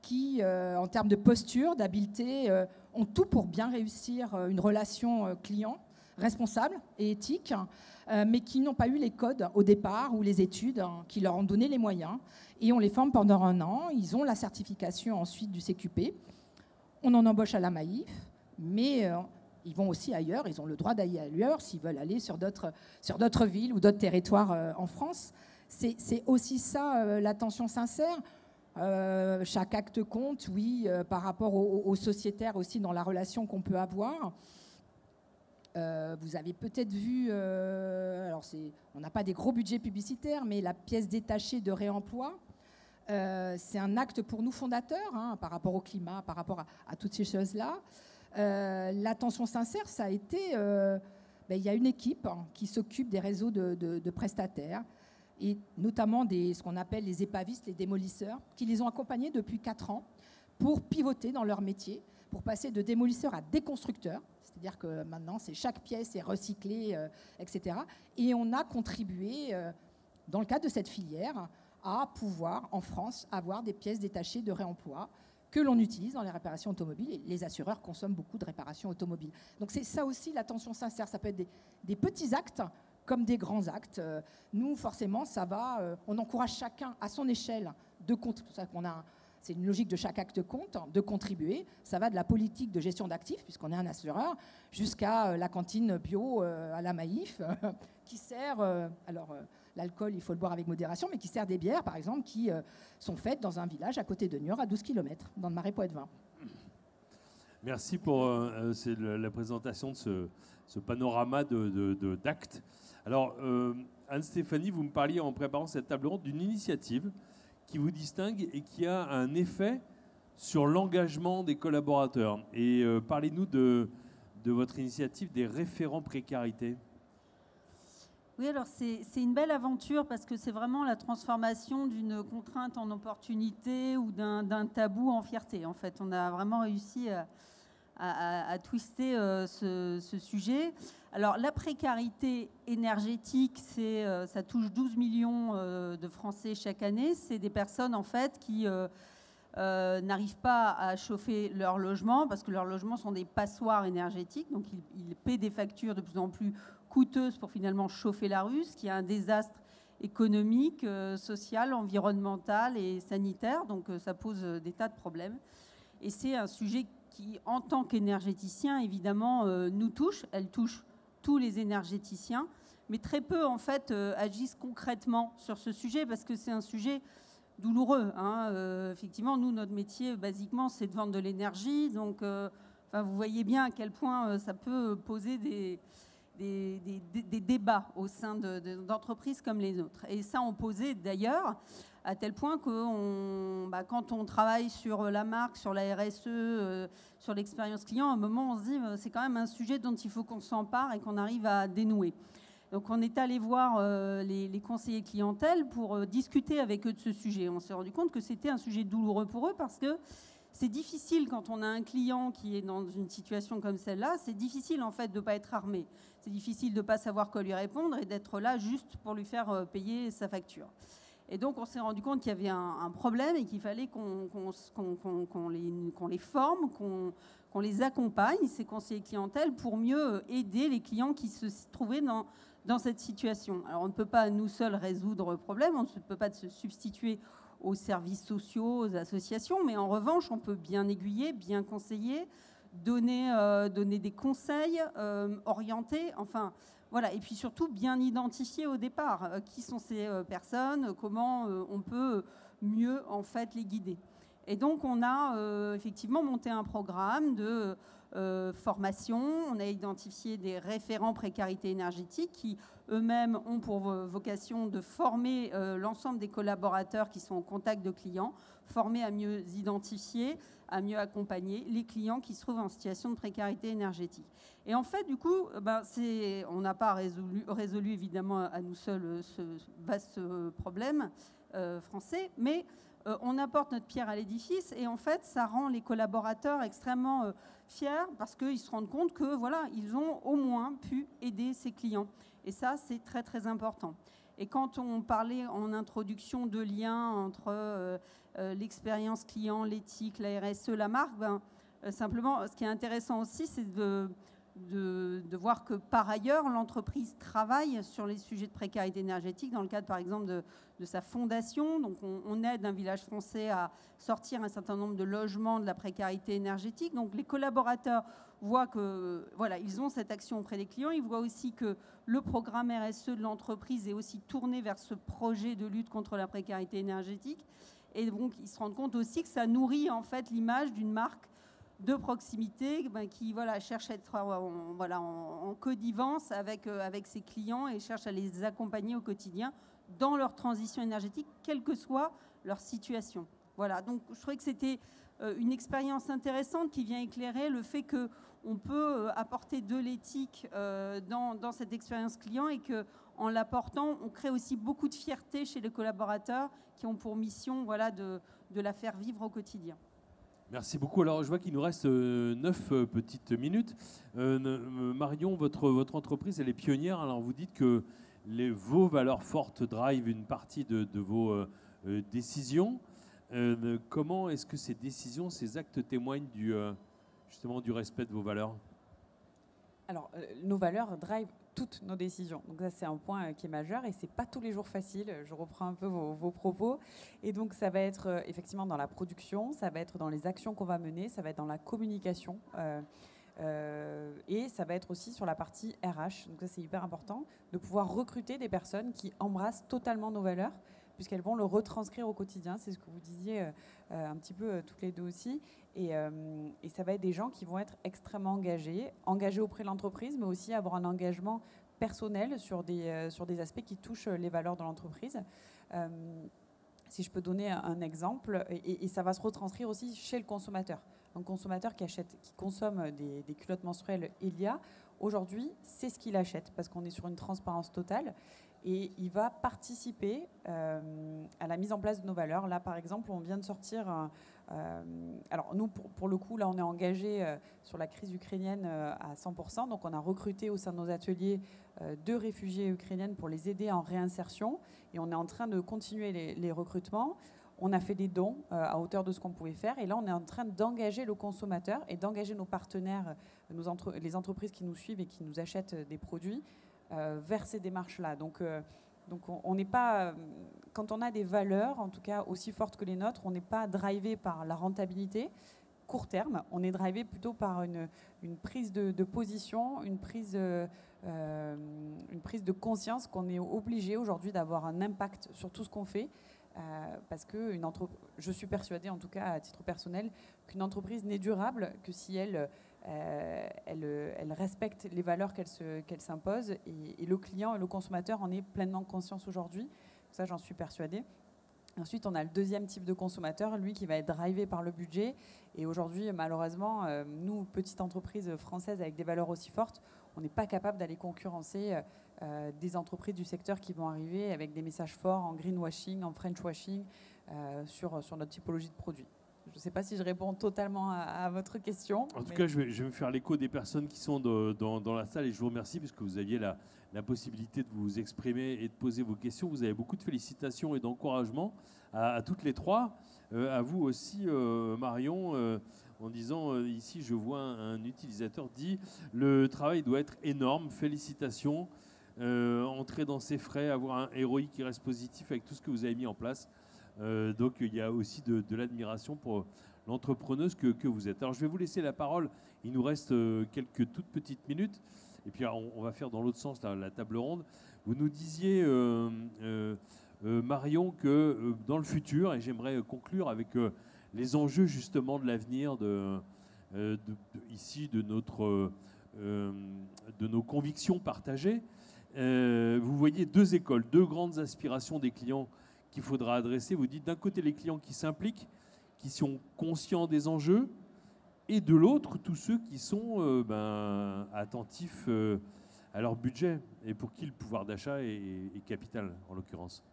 qui, en termes de posture, d'habileté, ont tout pour bien réussir une relation client responsable et éthique, mais qui n'ont pas eu les codes au départ ou les études qui leur ont donné les moyens. Et on les forme pendant 1 an. Ils ont la certification ensuite du CQP. On en embauche à la Maïf, mais ils vont aussi ailleurs. Ils ont le droit d'aller ailleurs s'ils veulent aller sur d'autres villes ou d'autres territoires en France. C'est aussi ça, l'attention sincère. Chaque acte compte, oui, par rapport aux sociétaires aussi dans la relation qu'on peut avoir. Vous avez peut-être vu, on n'a pas des gros budgets publicitaires, mais la pièce détachée de réemploi, c'est un acte pour nous fondateurs, par rapport au climat, par rapport à toutes ces choses-là. L'attention sincère, ça a été, il y a une équipe qui s'occupe des réseaux de prestataires, et notamment ce qu'on appelle les épavistes, les démolisseurs, qui les ont accompagnés depuis 4 ans pour pivoter dans leur métier, pour passer de démolisseurs à déconstructeurs. C'est-à-dire que maintenant, chaque pièce est recyclée, etc. Et on a contribué, dans le cadre de cette filière, à pouvoir, en France, avoir des pièces détachées de réemploi que l'on utilise dans les réparations automobiles. Et les assureurs consomment beaucoup de réparations automobiles. Donc c'est ça aussi l'attention sincère. Ça peut être des petits actes comme des grands actes. Nous, forcément, ça va. On encourage chacun à son échelle de compte. C'est pour ça qu'on a... C'est une logique de chaque acte compte, de contribuer. Ça va de la politique de gestion d'actifs, puisqu'on est un assureur, jusqu'à la cantine bio à la Maïf, qui sert, l'alcool, il faut le boire avec modération, mais qui sert des bières, par exemple, qui sont faites dans un village à côté de Niort, à 12 km, dans le Marais Poitevin. Merci pour la présentation de ce panorama d'actes. Alors, Anne-Stéphanie, vous me parliez en préparant cette table ronde d'une initiative qui vous distingue et qui a un effet sur l'engagement des collaborateurs. Et parlez-nous de votre initiative des référents précarité. Oui, alors c'est une belle aventure parce que c'est vraiment la transformation d'une contrainte en opportunité ou d'un tabou en fierté. En fait, on a vraiment réussi à twister ce sujet. Alors, la précarité énergétique, ça touche 12 millions de Français chaque année. C'est des personnes, en fait, qui n'arrivent pas à chauffer leur logement parce que leurs logements sont des passoires énergétiques. Donc, ils paient des factures de plus en plus coûteuses pour finalement chauffer la rue, ce qui est un désastre économique, social, environnemental et sanitaire. Donc, ça pose des tas de problèmes. Et c'est un sujet qui, en tant qu'énergéticien, évidemment, nous touche. Elle touche tous les énergéticiens, mais très peu, en fait, agissent concrètement sur ce sujet parce que c'est un sujet douloureux. Effectivement, nous, notre métier, basiquement, c'est de vendre de l'énergie. Donc, vous voyez bien à quel point ça peut poser des débats au sein d'entreprises comme les nôtres. Et ça, on posait d'ailleurs à tel point que quand on travaille sur la marque, sur la RSE, sur l'expérience client, à un moment, on se dit c'est quand même un sujet dont il faut qu'on s'empare et qu'on arrive à dénouer. Donc, on est allé voir les conseillers clientèle pour discuter avec eux de ce sujet. On s'est rendu compte que c'était un sujet douloureux pour eux parce que c'est difficile quand on a un client qui est dans une situation comme celle-là. C'est difficile, en fait, de ne pas être armé. C'est difficile de ne pas savoir quoi lui répondre et d'être là juste pour lui faire payer sa facture. Et donc, on s'est rendu compte qu'il y avait un problème et qu'il fallait qu'on les forme, qu'on les accompagne, ces conseillers clientèle, pour mieux aider les clients qui se trouvaient dans cette situation. Alors, on ne peut pas, nous seuls, résoudre le problème. On ne peut pas se substituer aux services sociaux, aux associations. Mais en revanche, on peut bien aiguiller, bien conseiller, donner des conseils, orienter, enfin... Voilà, et puis surtout bien identifier au départ qui sont ces personnes, comment on peut mieux en fait les guider. Et donc on a effectivement monté un programme de formation. On a identifié des référents précarité énergétique qui eux-mêmes ont pour vocation de former l'ensemble des collaborateurs qui sont au contact de clients, former à mieux identifier, à mieux accompagner les clients qui se trouvent en situation de précarité énergétique. Et en fait, du coup, on n'a pas résolu évidemment à nous seuls ce vaste problème français, mais on apporte notre pierre à l'édifice et en fait, ça rend les collaborateurs extrêmement fiers parce qu'ils se rendent compte que voilà, ils ont au moins pu aider ces clients. Et ça, c'est très très important. Et quand on parlait en introduction de liens entre l'expérience client, l'éthique, la RSE, la marque, simplement, ce qui est intéressant aussi, c'est de voir que par ailleurs, l'entreprise travaille sur les sujets de précarité énergétique dans le cadre, par exemple, de sa fondation. Donc, on aide un village français à sortir un certain nombre de logements de la précarité énergétique. Donc, les collaborateurs voient que, voilà, ils ont cette action auprès des clients. Ils voient aussi que le programme RSE de l'entreprise est aussi tourné vers ce projet de lutte contre la précarité énergétique. Et donc, ils se rendent compte aussi que ça nourrit, en fait, l'image d'une marque de proximité qui cherche à être en connivence avec ses clients et cherche à les accompagner au quotidien dans leur transition énergétique, quelle que soit leur situation. Voilà, donc je trouvais que c'était une expérience intéressante qui vient éclairer le fait qu'on peut apporter de l'éthique dans cette expérience client et qu'en l'apportant, on crée aussi beaucoup de fierté chez les collaborateurs qui ont pour mission de la faire vivre au quotidien. Merci beaucoup. Alors, je vois qu'il nous reste 9 petites minutes. Marion, votre entreprise, elle est pionnière. Alors, vous dites que vos valeurs fortes drivent une partie de vos décisions. Comment est-ce que ces décisions, ces actes témoignent justement du respect de vos valeurs ? Alors, nos valeurs drivent toutes nos décisions. Donc ça, c'est un point qui est majeur et c'est pas tous les jours facile. Je reprends un peu vos propos. Et donc, ça va être effectivement dans la production, ça va être dans les actions qu'on va mener, ça va être dans la communication et ça va être aussi sur la partie RH. Donc ça, c'est hyper important de pouvoir recruter des personnes qui embrassent totalement nos valeurs puisqu'elles vont le retranscrire au quotidien. C'est ce que vous disiez un petit peu toutes les deux aussi. Et ça va être des gens qui vont être extrêmement engagés auprès de l'entreprise, mais aussi avoir un engagement personnel sur des aspects qui touchent les valeurs de l'entreprise. Si je peux donner un exemple, et ça va se retranscrire aussi chez le consommateur. Un consommateur qui consomme des culottes menstruelles Elia, aujourd'hui, c'est ce qu'il achète parce qu'on est sur une transparence totale et il va participer à la mise en place de nos valeurs. Là, par exemple, on vient de sortir alors nous, pour le coup, là, on est engagé sur la crise ukrainienne à 100%. Donc, on a recruté au sein de nos ateliers 2 réfugiés ukrainiennes pour les aider en réinsertion. Et on est en train de continuer les recrutements. On a fait des dons à hauteur de ce qu'on pouvait faire. Et là, on est en train d'engager le consommateur et d'engager nos partenaires, les entreprises qui nous suivent et qui nous achètent des produits vers ces démarches-là. Donc, on n'est pas, quand on a des valeurs, en tout cas aussi fortes que les nôtres, on n'est pas drivé par la rentabilité court terme, on est drivé plutôt par une prise de position, une prise de conscience qu'on est obligé aujourd'hui d'avoir un impact sur tout ce qu'on fait. Parce que je suis persuadée, en tout cas à titre personnel, qu'une entreprise n'est durable que si elle respecte les valeurs qu'elle s'impose et le client et le consommateur en est pleinement conscience aujourd'hui. Ça, j'en suis persuadée. Ensuite, on a le deuxième type de consommateur, lui qui va être drivé par le budget. Et aujourd'hui, malheureusement, nous, petites entreprises françaises avec des valeurs aussi fortes, on n'est pas capable d'aller concurrencer des entreprises du secteur qui vont arriver avec des messages forts en greenwashing, en frenchwashing sur notre typologie de produits. Je ne sais pas si je réponds totalement à votre question. En tout cas, je vais me faire l'écho des personnes qui sont dans la salle et je vous remercie puisque vous aviez la possibilité de vous exprimer et de poser vos questions. Vous avez beaucoup de félicitations et d'encouragement à toutes les trois. À vous aussi, Marion, en disant ici, je vois un utilisateur dit « Le travail doit être énorme, félicitations, entrer dans ses frais, avoir un ROI qui reste positif avec tout ce que vous avez mis en place ». Donc il y a aussi de l'admiration pour l'entrepreneuse que vous êtes. Alors je vais vous laisser la parole, il nous reste quelques toutes petites minutes, et puis on va faire dans l'autre sens la table ronde. Vous nous disiez, Marion, que dans le futur, et j'aimerais conclure avec les enjeux justement de l'avenir ici de nos convictions partagées, vous voyez 2 écoles, 2 grandes aspirations des clients qu'il faudra adresser. Vous dites d'un côté les clients qui s'impliquent, qui sont conscients des enjeux, et de l'autre tous ceux qui sont attentifs à leur budget et pour qui le pouvoir d'achat est capital en l'occurrence.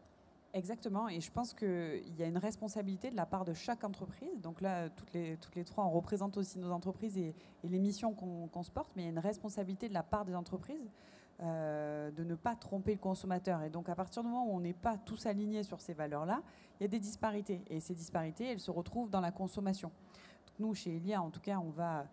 Exactement, et je pense qu'il y a une responsabilité de la part de chaque entreprise. Donc là, toutes les trois, on représente aussi nos entreprises et les missions qu'on se porte, mais il y a une responsabilité de la part des entreprises de ne pas tromper le consommateur. Et donc à partir du moment où on n'est pas tous alignés sur ces valeurs-là, il y a des disparités. Et ces disparités, elles se retrouvent dans la consommation. Donc nous, chez Elia, en tout cas, on va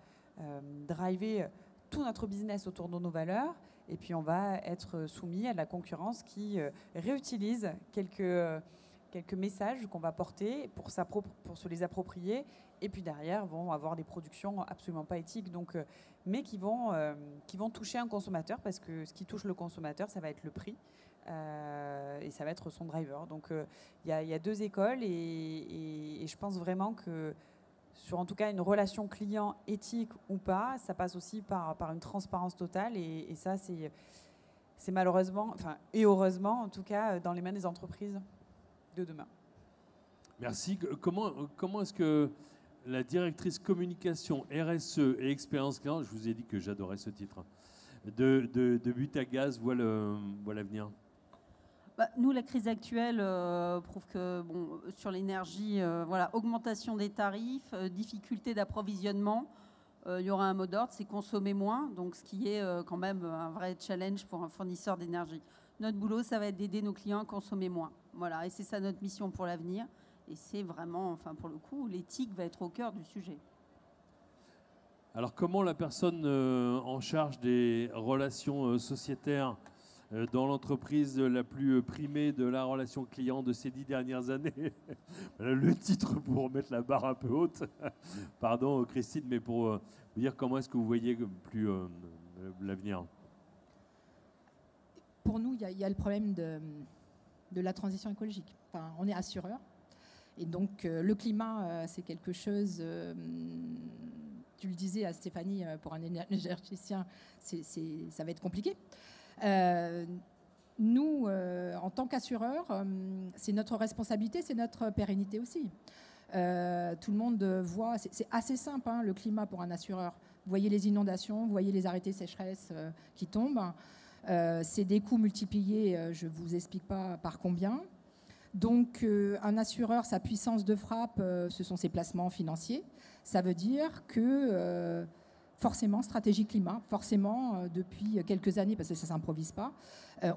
driver tout notre business autour de nos valeurs. Et puis on va être soumis à la concurrence qui réutilise quelques messages qu'on va porter pour se les approprier. Et puis derrière, vont avoir des productions absolument pas éthiques, donc, mais qui vont toucher un consommateur, parce que ce qui touche le consommateur, ça va être le prix. Et ça va être son driver. Donc il y a 2 écoles et je pense vraiment que sur en tout cas une relation client éthique ou pas, ça passe aussi par une transparence totale et ça c'est malheureusement, enfin et heureusement en tout cas dans les mains des entreprises de demain. Merci. Comment est-ce que la directrice communication, RSE et expérience client, je vous ai dit que j'adorais ce titre, de Butagaz voit l'avenir? Nous, la crise actuelle prouve que sur l'énergie, augmentation des tarifs, difficulté d'approvisionnement, il y aura un mot d'ordre, c'est consommer moins, donc ce qui est quand même un vrai challenge pour un fournisseur d'énergie. Notre boulot, ça va être d'aider nos clients à consommer moins. Voilà, et c'est ça notre mission pour l'avenir. Et c'est vraiment, enfin pour le coup, l'éthique va être au cœur du sujet. Alors comment la personne en charge des relations sociétaires dans l'entreprise la plus primée de la relation client de ces 10 dernières années, le titre pour mettre la barre un peu haute, pardon Christine, mais pour vous dire comment est-ce que vous voyez plus l'avenir? Pour nous, il y a le problème de la transition écologique. Enfin, on est assureur. Et donc, le climat, c'est quelque chose, tu le disais à Stéphanie, pour un énergéticien, ça va être compliqué. Nous, en tant qu'assureurs, c'est notre responsabilité, c'est notre pérennité aussi. Tout le monde voit, c'est assez simple, hein, le climat pour un assureur. Vous voyez les inondations, vous voyez les arrêtés sécheresse qui tombent. C'est des coûts multipliés, je ne vous explique pas par combien. Donc un assureur, sa puissance de frappe, ce sont ses placements financiers. Ça veut dire que forcément, stratégie climat, forcément, depuis quelques années, parce que ça ne s'improvise pas,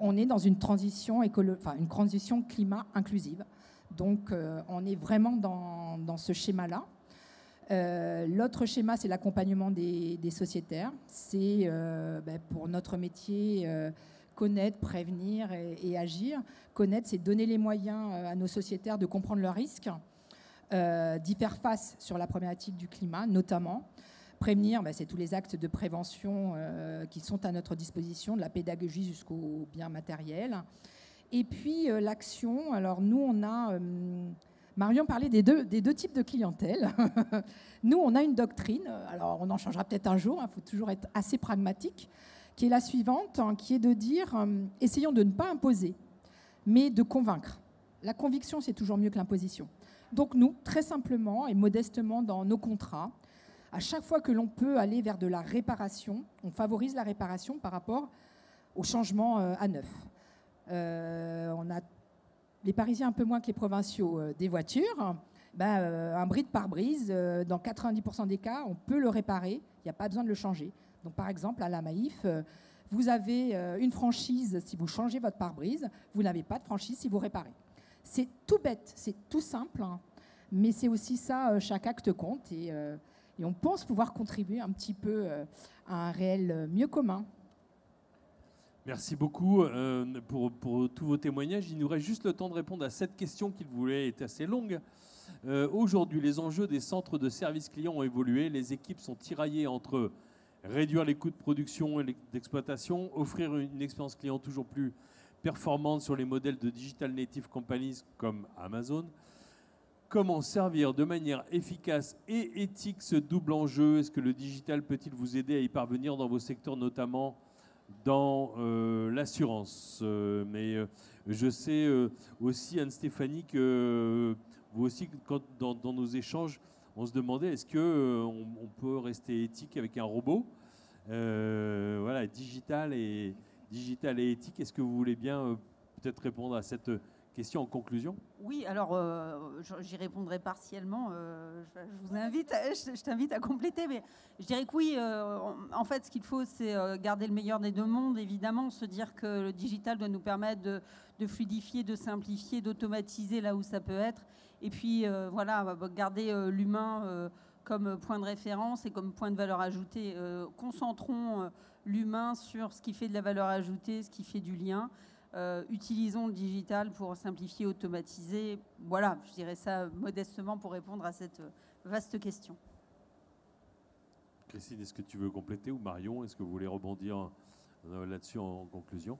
on est dans une transition, une transition climat inclusive. Donc, on est vraiment dans ce schéma-là. L'autre schéma, c'est l'accompagnement des sociétaires. C'est pour notre métier, connaître, prévenir et agir. Connaître, c'est donner les moyens à nos sociétaires de comprendre leurs risques, d'y faire face sur la problématique du climat, notamment. Prévenir, c'est tous les actes de prévention qui sont à notre disposition, de la pédagogie jusqu'au bien matériel. Et puis l'action, alors nous on a, Marion parlait des deux types de clientèle. Nous on a une doctrine, alors on en changera peut-être un jour, il faut toujours être assez pragmatique, qui est la suivante, qui est de dire, essayons de ne pas imposer, mais de convaincre. La conviction c'est toujours mieux que l'imposition. Donc nous, très simplement et modestement dans nos contrats, à chaque fois que l'on peut aller vers de la réparation, on favorise la réparation par rapport au changement à neuf. On a les Parisiens un peu moins que les provinciaux des voitures. Un bris de pare-brise, dans 90% des cas, on peut le réparer. Il n'y a pas besoin de le changer. Donc par exemple, à la Maïf, vous avez une franchise si vous changez votre pare-brise. Vous n'avez pas de franchise si vous réparez. C'est tout bête, c'est tout simple, hein, mais c'est aussi ça, chaque acte compte. Et on pense pouvoir contribuer un petit peu à un réel mieux commun. Merci beaucoup pour tous vos témoignages. Il nous reste juste le temps de répondre à cette question qu'il voulait être assez longue. Aujourd'hui, les enjeux des centres de services clients ont évolué. Les équipes sont tiraillées entre réduire les coûts de production et d'exploitation, offrir une expérience client toujours plus performante sur les modèles de digital native companies comme Amazon. Comment servir de manière efficace et éthique ce double enjeu? Est-ce que le digital peut-il vous aider à y parvenir dans vos secteurs, notamment dans l'assurance? Mais je sais aussi, Anne-Stéphanie, que vous aussi, dans nos échanges, on se demandait est-ce qu'on peut rester éthique avec un robot? Voilà, digital et éthique. Est-ce que vous voulez bien peut-être répondre à cette question en conclusion? Oui, alors j'y répondrai partiellement. Je t'invite à compléter, mais je dirais que oui. En fait, ce qu'il faut, c'est garder le meilleur des deux mondes. Évidemment, se dire que le digital doit nous permettre de fluidifier, de simplifier, d'automatiser là où ça peut être. Et puis voilà, garder l'humain comme point de référence et comme point de valeur ajoutée. Concentrons l'humain sur ce qui fait de la valeur ajoutée, ce qui fait du lien. Utilisons le digital pour simplifier, automatiser. Voilà, je dirais ça modestement pour répondre à cette vaste question. Christine, est-ce que tu veux compléter, ou Marion, est-ce que vous voulez rebondir là-dessus en conclusion?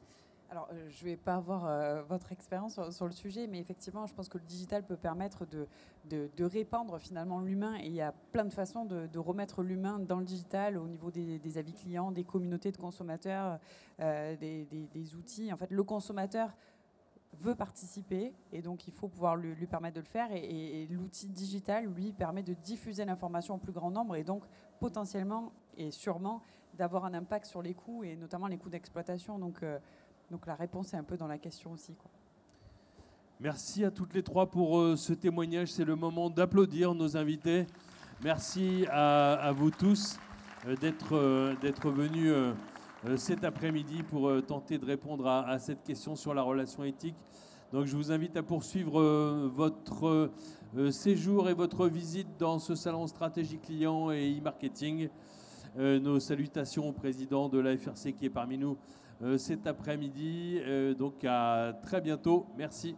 Alors, je ne vais pas avoir votre expérience sur le sujet, mais effectivement, je pense que le digital peut permettre de répandre finalement l'humain. Et il y a plein de façons de remettre l'humain dans le digital au niveau des avis clients, des communautés de consommateurs, des outils. En fait, le consommateur veut participer et donc il faut pouvoir lui permettre de le faire. Et l'outil digital, lui, permet de diffuser l'information au plus grand nombre et donc potentiellement et sûrement d'avoir un impact sur les coûts et notamment les coûts d'exploitation. Donc la réponse est un peu dans la question aussi, quoi. Merci à toutes les trois pour ce témoignage. C'est le moment d'applaudir nos invités. Merci à vous tous d'être venus cet après-midi pour tenter de répondre à cette question sur la relation éthique. Donc je vous invite à poursuivre votre séjour et votre visite dans ce salon stratégie client et e-marketing. Nos salutations au président de la FRC qui est parmi nous cet après-midi. Donc à très bientôt. Merci.